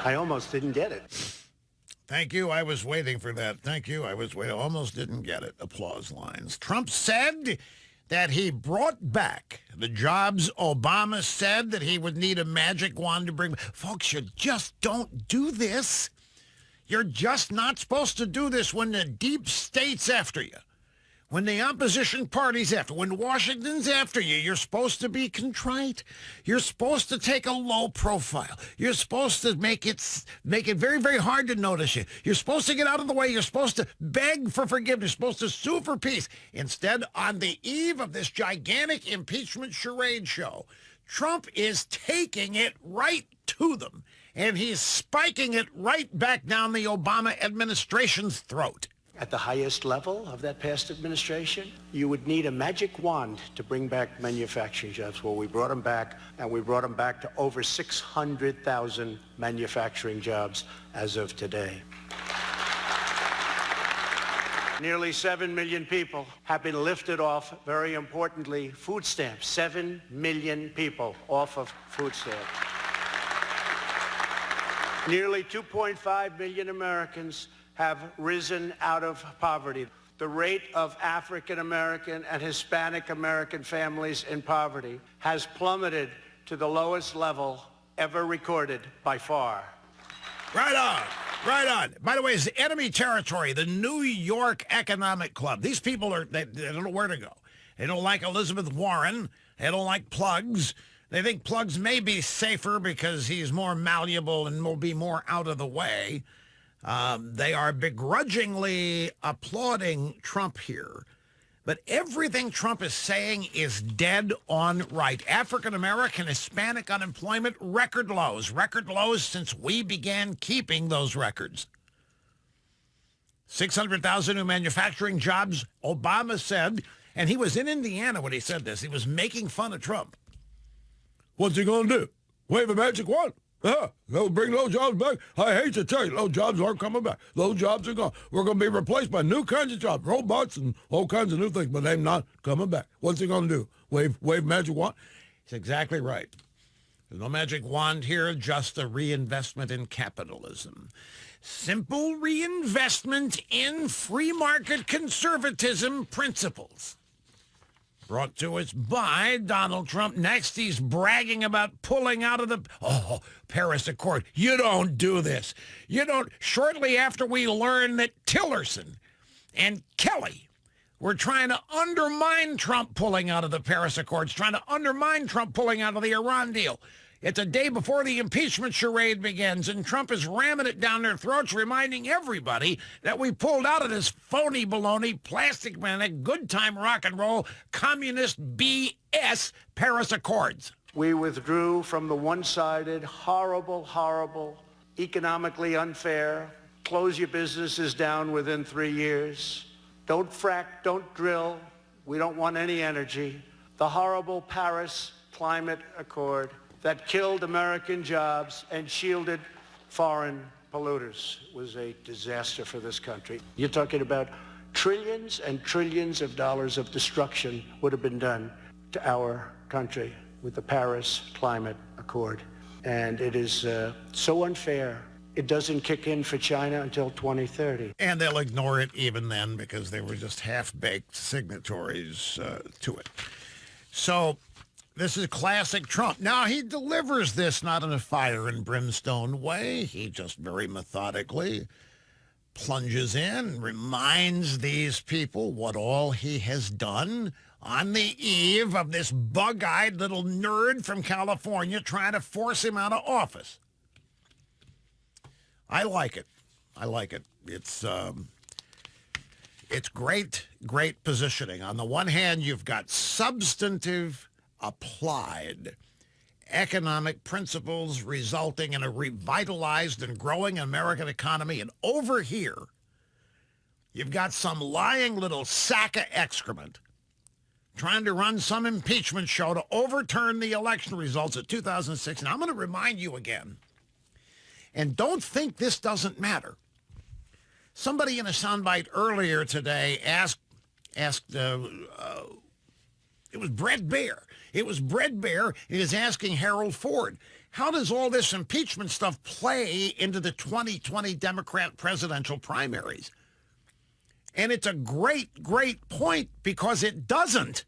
I almost didn't get it. Thank you. I was waiting for that. Thank you. I was waiting. Almost didn't get it. Applause lines. Trump said that he brought back the jobs Obama said that he would need a magic wand to bring. Folks, you just don't do this. You're just not supposed to do this when the deep state's after you. When the opposition party's after, when Washington's after you, you're supposed to be contrite. You're supposed to take a low profile. You're supposed to make it very, very hard to notice you. You're supposed to get out of the way. You're supposed to beg for forgiveness. You're supposed to sue for peace. Instead, on the eve of this gigantic impeachment charade show, Trump is taking it right to them, and he's spiking it right back down the Obama administration's throat. At the highest level of that past administration, you would need a magic wand to bring back manufacturing jobs. Well, we brought them back, and we brought them back to over 600,000 manufacturing jobs as of today. Nearly 7 million people have been lifted off, very importantly, food stamps. 7 million people off of food stamps. Nearly 2.5 million Americans have risen out of poverty. The rate of African American and Hispanic American families in poverty has plummeted to the lowest level ever recorded by far. Right on. Right on. By the way, it's enemy territory, the New York Economic Club. These people they don't know where to go. They don't like Elizabeth Warren. They don't like Plugs. They think Plugs may be safer because he's more malleable and will be more out of the way. They are begrudgingly applauding Trump here. But everything Trump is saying is dead on right. African-American, Hispanic unemployment, record lows since we began keeping those records. 600,000 new manufacturing jobs, Obama said, and he was in Indiana when he said this. He was making fun of Trump. What's he going to do? Wave a magic wand? They'll bring those jobs back. I hate to tell you, those jobs aren't coming back. Those jobs are gone. We're going to be replaced by new kinds of jobs, robots and all kinds of new things, but they're not coming back. What's he going to do? Wave magic wand? He's exactly right. There's no magic wand here, just a reinvestment in capitalism. Simple reinvestment in free market conservatism principles. Brought to us by Donald Trump. Next, he's bragging about pulling out of the Paris Accord. You don't do this. You don't. Shortly after we learned that Tillerson and Kelly were trying to undermine Trump pulling out of the Paris Accords, trying to undermine Trump pulling out of the Iran deal. It's a day before the impeachment charade begins, and Trump is ramming it down their throats, reminding everybody that we pulled out of this phony baloney, plastic manic, good time rock and roll, communist BS Paris Accords. We withdrew from the one-sided, horrible, economically unfair, close your businesses down within 3 years, don't frack, don't drill, we don't want any energy, the horrible Paris Climate Accord that killed American jobs and shielded foreign polluters. It was a disaster for this country. You're talking about trillions and trillions of dollars of destruction would have been done to our country with the Paris Climate Accord. And it is so unfair. It doesn't kick in for China until 2030. And they'll ignore it even then because they were just half-baked signatories to it. So this is classic Trump. Now, he delivers this not in a fire and brimstone way. He just very methodically plunges in, reminds these people what all he has done on the eve of this bug-eyed little nerd from California trying to force him out of office. I like it. I like it. It's great positioning. On the one hand, you've got substantive, applied economic principles resulting in a revitalized and growing American economy. And over here, you've got some lying little sack of excrement trying to run some impeachment show to overturn the election results of 2006. And I'm going to remind you again, and don't think this doesn't matter. Somebody in a soundbite earlier today asked It was Bret Baier. It was Bret Baier. He is asking Harold Ford, how does all this impeachment stuff play into the 2020 Democrat presidential primaries? And it's a great, great point because it doesn't.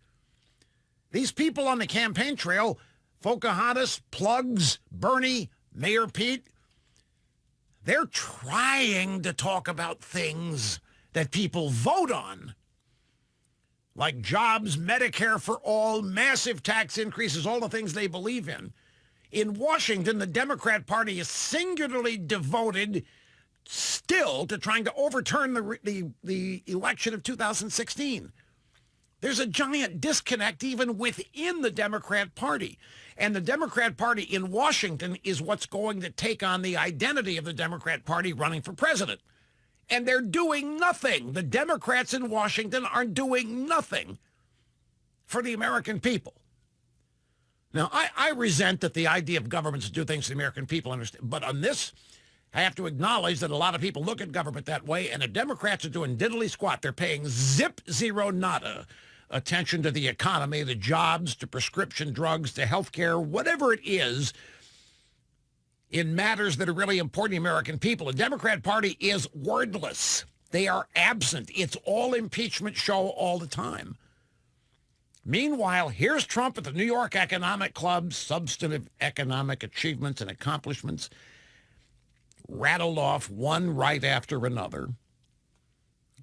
These people on the campaign trail, Pocahontas, Plugs, Bernie, Mayor Pete, they're trying to talk about things that people vote on, like jobs, Medicare for all, massive tax increases, all the things they believe in. In Washington, the Democrat Party is singularly devoted still to trying to overturn the election of 2016. There's a giant disconnect even within the Democrat Party. And the Democrat Party in Washington is what's going to take on the identity of the Democrat Party running for president. And they're doing nothing. The Democrats in Washington are doing nothing for the American people. Now, I resent that the idea of governments to do things to the American people, understand. But on this, I have to acknowledge that a lot of people look at government that way, and the Democrats are doing diddly squat. They're paying zip, zero, nada attention to the economy, to jobs, to prescription drugs, to health care, whatever it is, in matters that are really important to the American people. The Democrat Party is wordless. They are absent. It's all impeachment show all the time. Meanwhile, here's Trump at the New York Economic Club, substantive economic achievements and accomplishments, rattled off one right after another.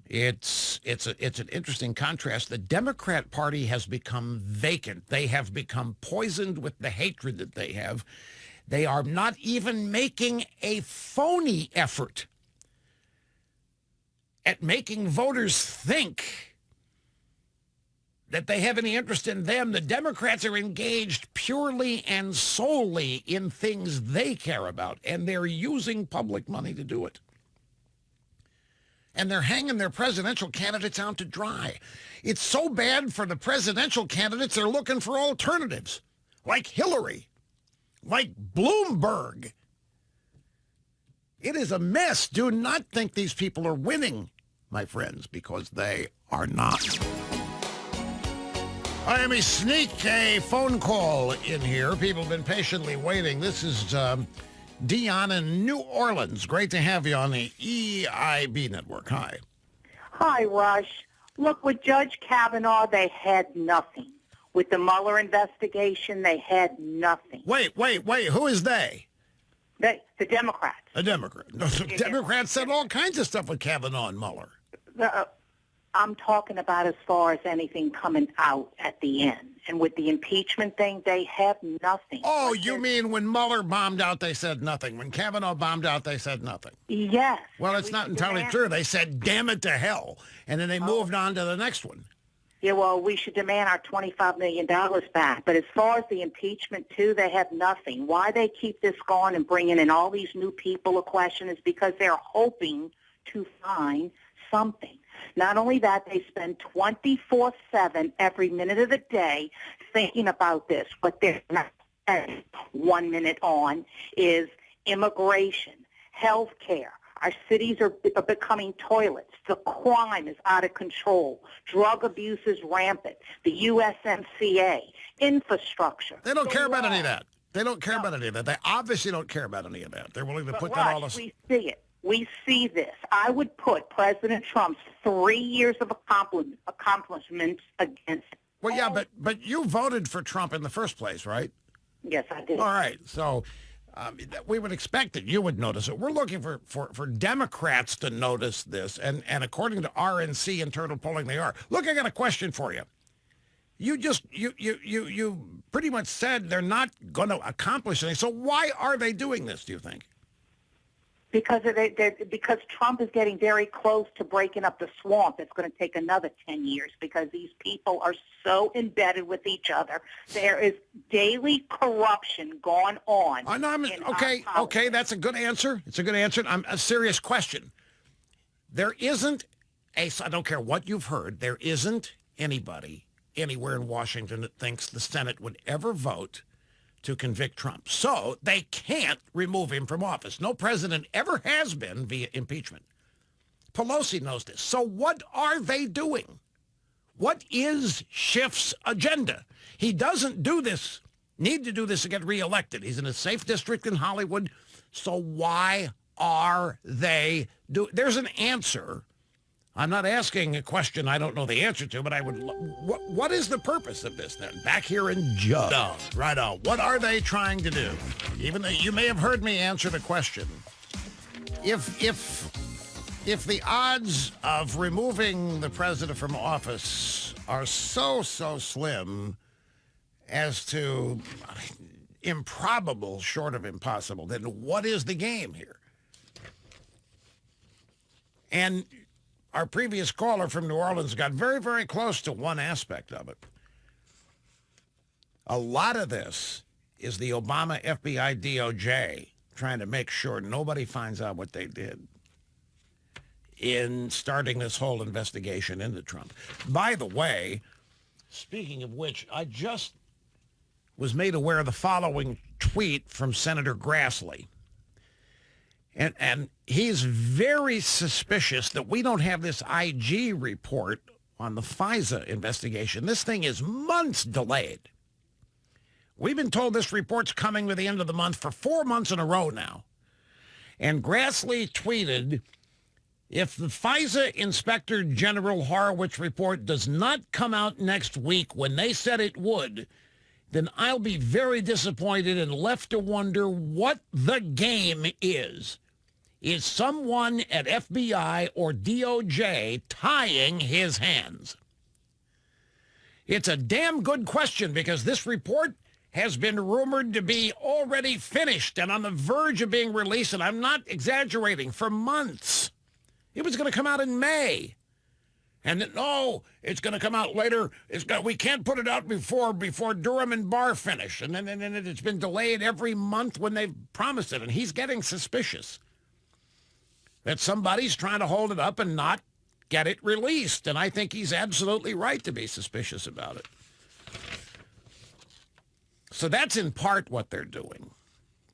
It's an interesting contrast. The Democrat Party has become vacant. They have become poisoned with the hatred that they have. They are not even making a phony effort at making voters think that they have any interest in them. The Democrats are engaged purely and solely in things they care about, and they're using public money to do it. And they're hanging their presidential candidates out to dry. It's so bad for the presidential candidates, they're looking for alternatives, like Hillary, like Bloomberg. It is a mess. Do not think these people are winning, my friends, because they are not. Let me sneak a phone call in here. People have been patiently waiting. This is Dion in New Orleans. Great to have you on the EIB network. Hi. Hi, Rush. Look, with Judge Kavanaugh, they had nothing. With the Mueller investigation, they had nothing. Wait. Who is they? The Democrats. A Democrat. Democrats said all kinds of stuff with Kavanaugh and Mueller. I'm talking about as far as anything coming out at the end. And with the impeachment thing, they have nothing. Oh, you mean when Mueller bombed out, they said nothing. When Kavanaugh bombed out, they said nothing. Yes. Well, it's not entirely true. They said, damn it to hell. And then they moved on to the next one. Yeah, well, we should demand our $25 million back. But as far as the impeachment, too, they have nothing. Why they keep this going and bringing in all these new people a question is because they're hoping to find something. Not only that, they spend 24/7 every minute of the day thinking about this. What they're not spending 1 minute on is immigration, health care. Our cities are becoming toilets. The crime is out of control. Drug abuse is rampant. The USMCA, infrastructure. They don't care about any of that. They don't care about any of that. They obviously don't care about any of that. They're willing to put that all aside. We see it. We see this. I would put President Trump's 3 years of accomplishments against. Well, yeah, but you voted for Trump in the first place, right? Yes, I did. All right. So we would expect that you would notice it. We're looking for Democrats to notice this. And according to RNC internal polling, they are. Look, I got a question for you. You pretty much said they're not going to accomplish anything. So why are they doing this, do you think? Because Trump is getting very close to breaking up the swamp. It's going to take another 10 years because these people are so embedded with each other. There is daily corruption going on. Okay, that's a good answer. It's a good answer. A serious question. There isn't I don't care what you've heard, there isn't anybody anywhere in Washington that thinks the Senate would ever vote to convict Trump. So they can't remove him from office. No president ever has been via impeachment. Pelosi knows this. So what are they doing? What is Schiff's agenda? He doesn't need to do this to get reelected. He's in a safe district in Hollywood. So why are they there's an answer. I'm not asking a question I don't know the answer to, but I would. What is the purpose of this then? Back here in Judd. Right on. What are they trying to do? Even though you may have heard me answer the question. If the odds of removing the president from office are so slim as to improbable short of impossible, then what is the game here? And our previous caller from New Orleans got very, very close to one aspect of it. A lot of this is the Obama FBI DOJ trying to make sure nobody finds out what they did in starting this whole investigation into Trump. By the way, speaking of which, I just was made aware of the following tweet from Senator Grassley. And he's very suspicious that we don't have this IG report on the FISA investigation. This thing is months delayed. We've been told this report's coming to the end of the month for 4 months in a row now. And Grassley tweeted, if the FISA Inspector General Horowitz report does not come out next week when they said it would, then I'll be very disappointed and left to wonder what the game is. Is someone at FBI or DOJ tying his hands? It's a damn good question because this report has been rumored to be already finished and on the verge of being released, and I'm not exaggerating, for months. It was going to come out in May. And then, no, it's going to come out later. We can't put it out before Durham and Barr finish. And then it's been delayed every month when they've promised it. And he's getting suspicious that somebody's trying to hold it up and not get it released. And I think he's absolutely right to be suspicious about it. So that's in part what they're doing.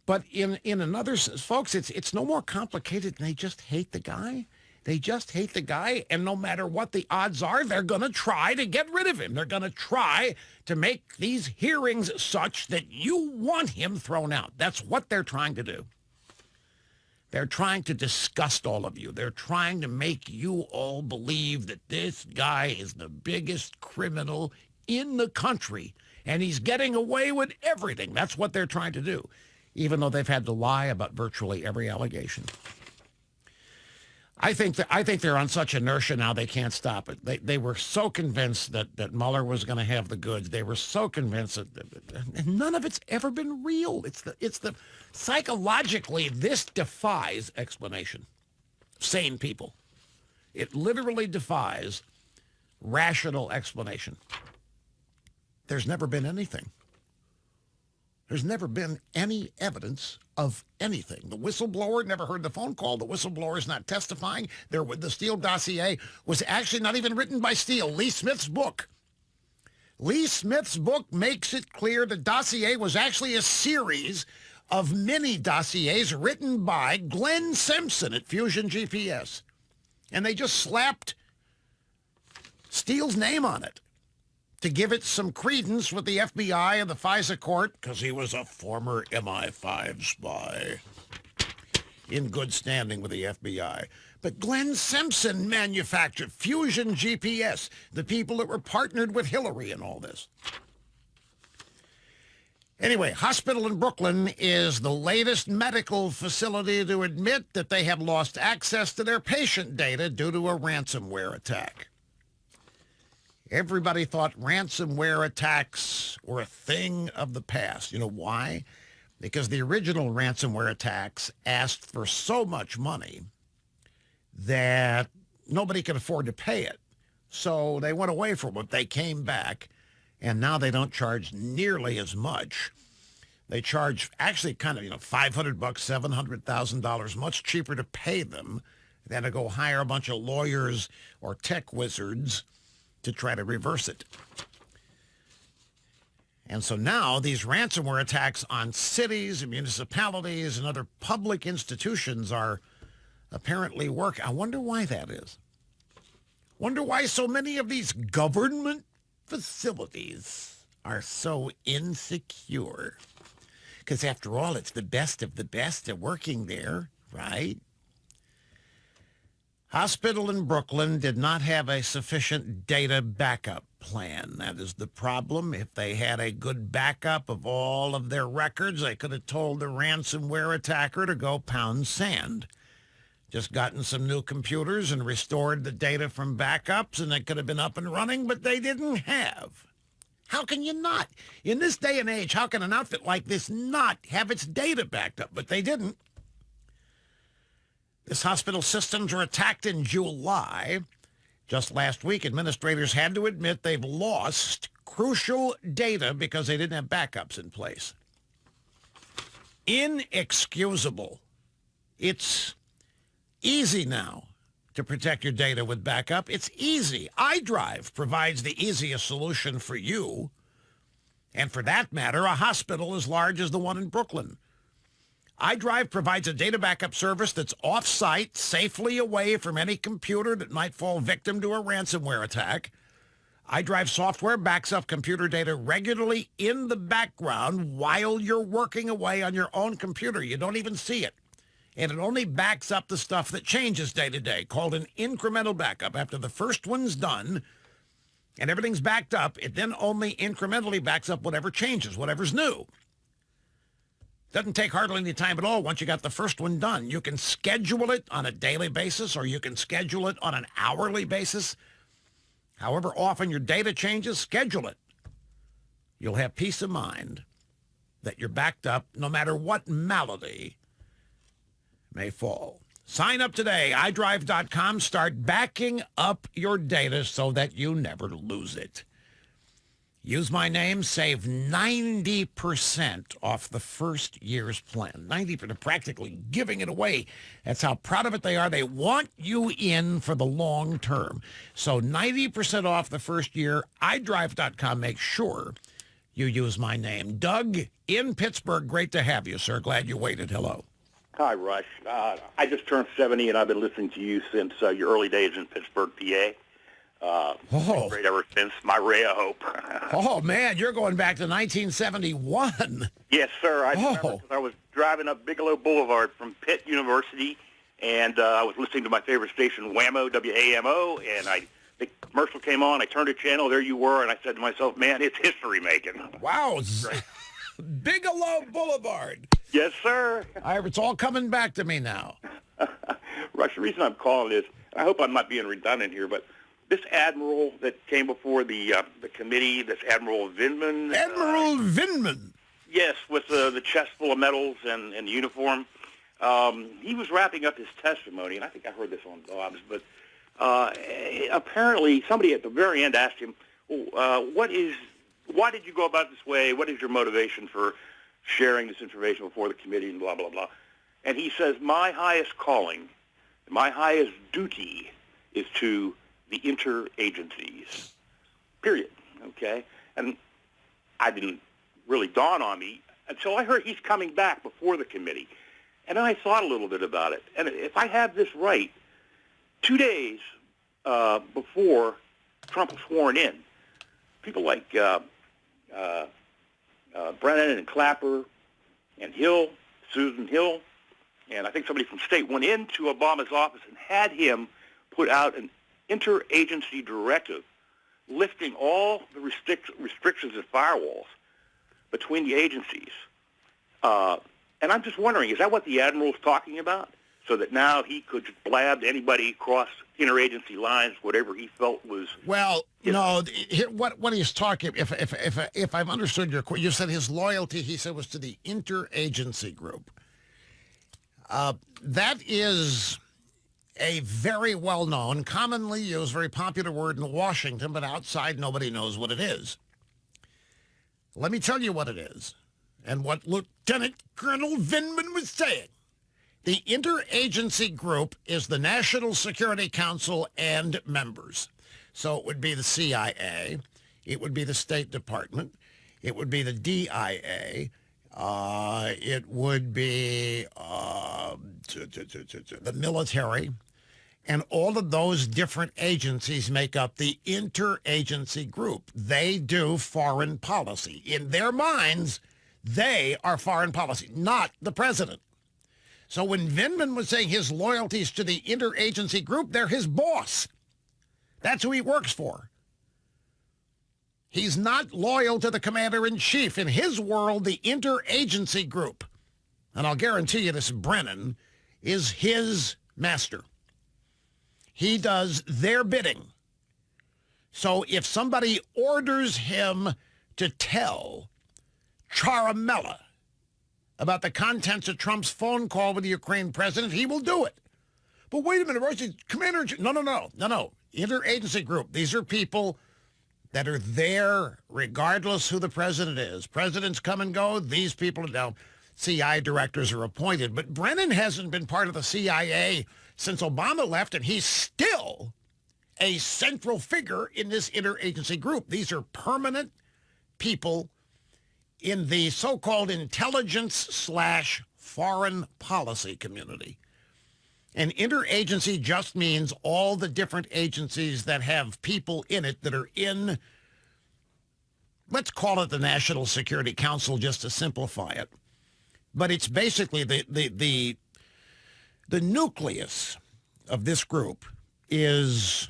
But in another sense, folks, it's no more complicated than they just hate the guy. They just hate the guy, and no matter what the odds are, they're going to try to get rid of him. They're going to try to make these hearings such that you want him thrown out. That's what they're trying to do. They're trying to disgust all of you. They're trying to make you all believe that this guy is the biggest criminal in the country, and he's getting away with everything. That's what they're trying to do, even though they've had to lie about virtually every allegation. I think they're on such inertia now they can't stop it. They were so convinced that Mueller was going to have the goods. They were so convinced that none of it's ever been real. It's the psychologically this defies explanation. Sane people. It literally defies rational explanation. There's never been anything. There's never been any evidence of anything. The whistleblower never heard the phone call. The whistleblower is not testifying. The Steele dossier was actually not even written by Steele. Lee Smith's book. Lee Smith's book makes it clear the dossier was actually a series of mini dossiers written by Glenn Simpson at Fusion GPS. And they just slapped Steele's name on it to give it some credence with the FBI and the FISA court, because he was a former MI5 spy in good standing with the FBI. But Glenn Simpson manufactured Fusion GPS, the people that were partnered with Hillary in all this. Anyway, hospital in Brooklyn is the latest medical facility to admit that they have lost access to their patient data due to a ransomware attack. Everybody thought ransomware attacks were a thing of the past. You know why? Because the original ransomware attacks asked for so much money that nobody could afford to pay it. So they went away from it. They came back, and now they don't charge nearly as much. They charge actually kind of, $500, $700,000, much cheaper to pay them than to go hire a bunch of lawyers or tech wizards to try to reverse it. And so now these ransomware attacks on cities and municipalities and other public institutions are apparently working. I wonder why that is. Wonder why so many of these government facilities are so insecure. Because after all, it's the best of the best are working there, right? Hospital in Brooklyn did not have a sufficient data backup plan. That is the problem. If they had a good backup of all of their records, they could have told the ransomware attacker to go pound sand. Just gotten some new computers and restored the data from backups, and they could have been up and running, but they didn't have. How can you not? In this day and age, how can an outfit like this not have its data backed up? But they didn't. This hospital's systems were attacked in July. Just last week, administrators had to admit they've lost crucial data because they didn't have backups in place. Inexcusable. It's easy now to protect your data with backup. It's easy. iDrive provides the easiest solution for you. And for that matter, a hospital as large as the one in Brooklyn. iDrive provides a data backup service that's off-site, safely away from any computer that might fall victim to a ransomware attack. iDrive software backs up computer data regularly in the background while you're working away on your own computer. You don't even see it. And it only backs up the stuff that changes day to day, called an incremental backup. After the first one's done and everything's backed up, it then only incrementally backs up whatever changes, whatever's new. Doesn't take hardly any time at all once you got the first one done. You can schedule it on a daily basis, or you can schedule it on an hourly basis. However often your data changes, schedule it. You'll have peace of mind that you're backed up no matter what malady may fall. Sign up today, iDrive.com. Start backing up your data so that you never lose it. Use my name, save 90% off the first year's plan. 90%, practically giving it away. That's how proud of it they are. They want you in for the long term. So 90% off the first year, iDrive.com. Make sure you use my name. Doug in Pittsburgh, great to have you, sir. Glad you waited. Hello. Hi, Rush. I just turned 70, and I've been listening to you since your early days in Pittsburgh, PA. Great ever since. My ray of hope. Oh, man, you're going back to 1971. Yes, sir. I remember 'cause I was driving up Bigelow Boulevard from Pitt University, and I was listening to my favorite station, WAMO, WAMO, and the commercial came on. I turned a channel. There you were, and I said to myself, man, it's history making. Wow. Bigelow Boulevard. Yes, sir. It's all coming back to me now. Rush, the reason I'm calling is, I hope I'm not being redundant here, but this admiral that came before the committee, this Admiral Vindman. Admiral Vindman. Yes, with the chest full of medals and the uniform. He was wrapping up his testimony, and I think I heard this on Bob's, but apparently somebody at the very end asked him, why did you go about this way? What is your motivation for sharing this information before the committee and blah, blah, blah? And he says, my highest calling, my highest duty is to the interagencies, period, okay? And I didn't really dawn on me until I heard he's coming back before the committee. And then I thought a little bit about it. And if I have this right, 2 days before Trump was sworn in, people like Brennan and Clapper and Hill, Susan Hill, and I think somebody from state went into Obama's office and had him put out an interagency directive lifting all the restrictions and firewalls between the agencies. And I'm just wondering, is that what the Admiral's talking about? So that now he could just blab to anybody across interagency lines, whatever he felt was... Well, no, what he's talking, if I've understood your question, you said his loyalty, he said, was to the interagency group. That is a very well-known, commonly used, very popular word in Washington, but outside nobody knows what it is. Let me tell you what it is, and what Lieutenant Colonel Vindman was saying. The interagency group is the National Security Council and members. So it would be the CIA, it would be the State Department, it would be the DIA, it would be the military, And all of those different agencies make up the interagency group. They do foreign policy. In their minds, they are foreign policy, not the president. So when Vindman was saying his loyalties to the interagency group, they're his boss. That's who he works for. He's not loyal to the commander-in-chief. In his world, the interagency group, and I'll guarantee you this Brennan, is his master. He does their bidding. So if somebody orders him to tell Charamella about the contents of Trump's phone call with the Ukraine president, he will do it. But wait a minute, Commander, no. Interagency group. These are people that are there regardless who the president is. Presidents come and go. These people, now CIA directors are appointed. But Brennan hasn't been part of the CIA since Obama left, and he's still a central figure in this interagency group. These are permanent people in the so-called intelligence/foreign policy community. And interagency just means all the different agencies that have people in it that are in, let's call it the National Security Council just to simplify it. But it's basically the nucleus of this group is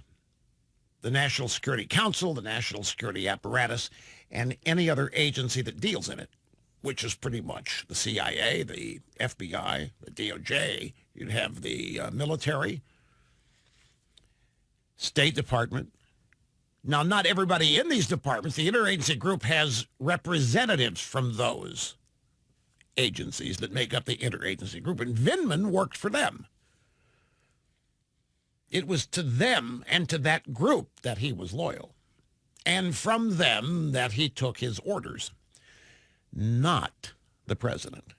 the National Security Council, the National Security Apparatus, and any other agency that deals in it, which is pretty much the CIA, the FBI, the DOJ. You'd have the military, State Department. Now, not everybody in these departments. The interagency group has representatives from those agencies that make up the interagency group, and Vindman worked for them. It was to them and to that group that he was loyal, and from them that he took his orders, not the president.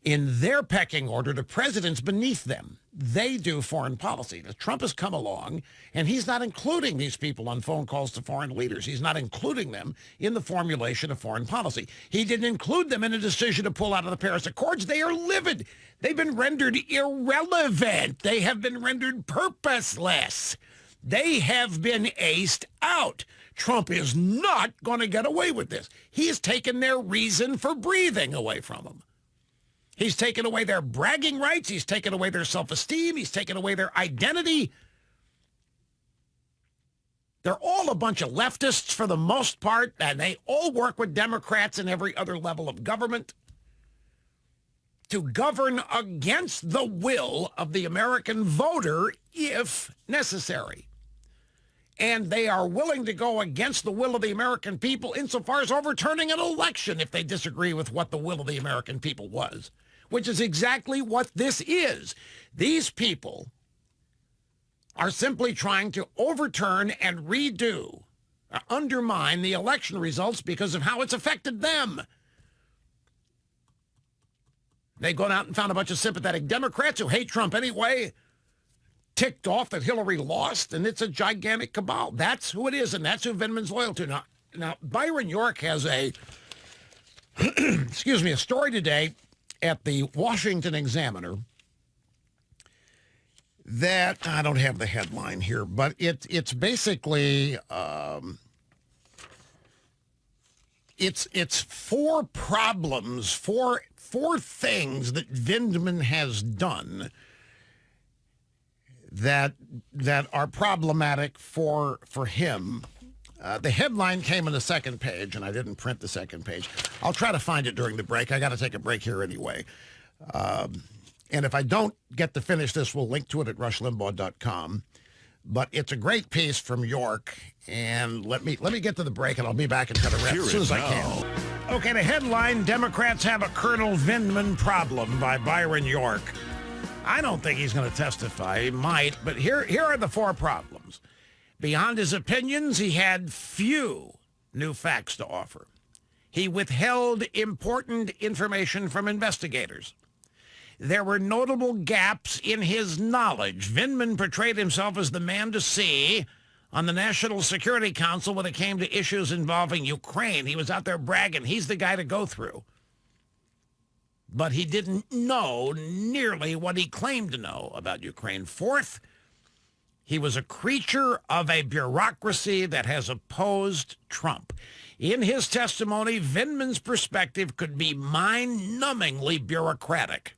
In their pecking order, the president's beneath them. They do foreign policy. Now, Trump has come along, and he's not including these people on phone calls to foreign leaders. He's not including them in the formulation of foreign policy. He didn't include them in a decision to pull out of the Paris Accords. They are livid. They've been rendered irrelevant. They have been rendered purposeless. They have been aced out. Trump is not going to get away with this. He has taken their reason for breathing away from them. He's taken away their bragging rights. He's taken away their self-esteem. He's taken away their identity. They're all a bunch of leftists for the most part, and they all work with Democrats in every other level of government to govern against the will of the American voter if necessary. And they are willing to go against the will of the American people insofar as overturning an election if they disagree with what the will of the American people was, which is exactly what this is. These people are simply trying to overturn and redo, undermine the election results because of how it's affected them. They've gone out and found a bunch of sympathetic Democrats who hate Trump anyway, ticked off that Hillary lost, and it's a gigantic cabal. That's who it is, and that's who Vindman's loyal to. Now Byron York has a, excuse me, a story today at the Washington Examiner that, I don't have the headline here, but it's basically, it's four problems, four things that Vindman has done that are problematic for him. The headline came on the second page, and I didn't print the second page. I'll try to find it during the break. I got to take a break here anyway. And if I don't get to finish this, we'll link to it at rushlimbaugh.com. But it's a great piece from York, and let me get to the break, and I'll be back in kind of rest as soon as I can. Okay, the headline, Democrats have a Colonel Vindman problem by Byron York. I don't think he's going to testify. He might, but here are the four problems. Beyond his opinions, he had few new facts to offer. He withheld important information from investigators. There were notable gaps in his knowledge. Vindman portrayed himself as the man to see on the National Security Council when it came to issues involving Ukraine. He was out there bragging. He's the guy to go through. but he didn't know nearly what he claimed to know about Ukraine. Fourth, he was a creature of a bureaucracy that has opposed Trump. In his testimony, Vindman's perspective could be mind-numbingly bureaucratic.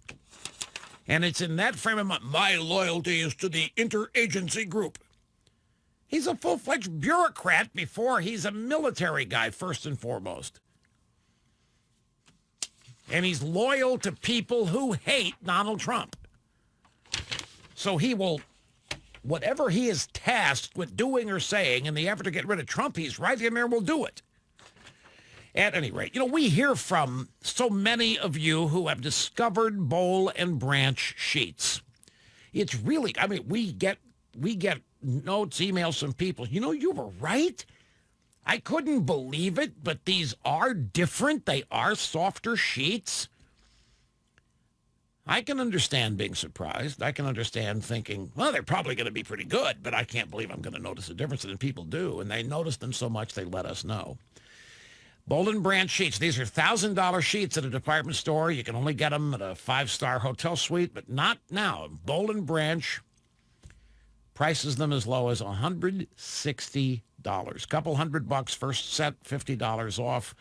And it's in that frame of mind, my loyalty is to the interagency group. He's a full-fledged bureaucrat before he's a military guy, first and foremost. And he's loyal to people who hate Donald Trump. So he will, whatever he is tasked with doing or saying in the effort to get rid of Trump, he's right in there and will do it. At any rate, we hear from so many of you who have discovered Boll and Branch sheets. It's really, we get notes, emails from people. You were right. I couldn't believe it, but these are different. They are softer sheets. I can understand being surprised. I can understand thinking, well, they're probably going to be pretty good, but I can't believe I'm going to notice a difference. And people do, and they notice them so much they let us know. Boll and Branch sheets. These are $1,000 sheets at a department store. You can only get them at a 5-star hotel suite, but not now. Boll and Branch prices them as low as $160. Couple $100 first set, $50 off,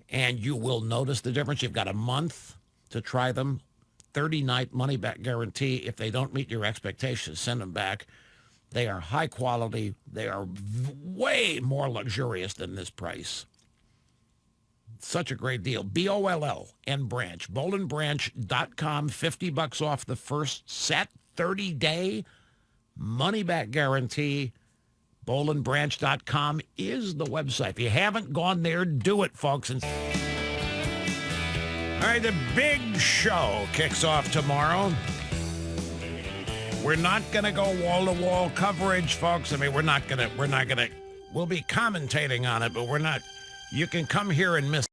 and you will notice the difference. You've got a month to try them. 30-night money-back guarantee. If they don't meet your expectations, send them back. They are high quality. They are way more luxurious than this price. Such a great deal. BOLL and Branch. BollandBranch.com, $50 off the first set, 30-day money-back guarantee. BollandBranch.com is the website. If you haven't gone there, do it, folks. All right, the big show kicks off tomorrow. We're not going to go wall-to-wall coverage, folks. We'll be commentating on it, but we're not. You can come here and miss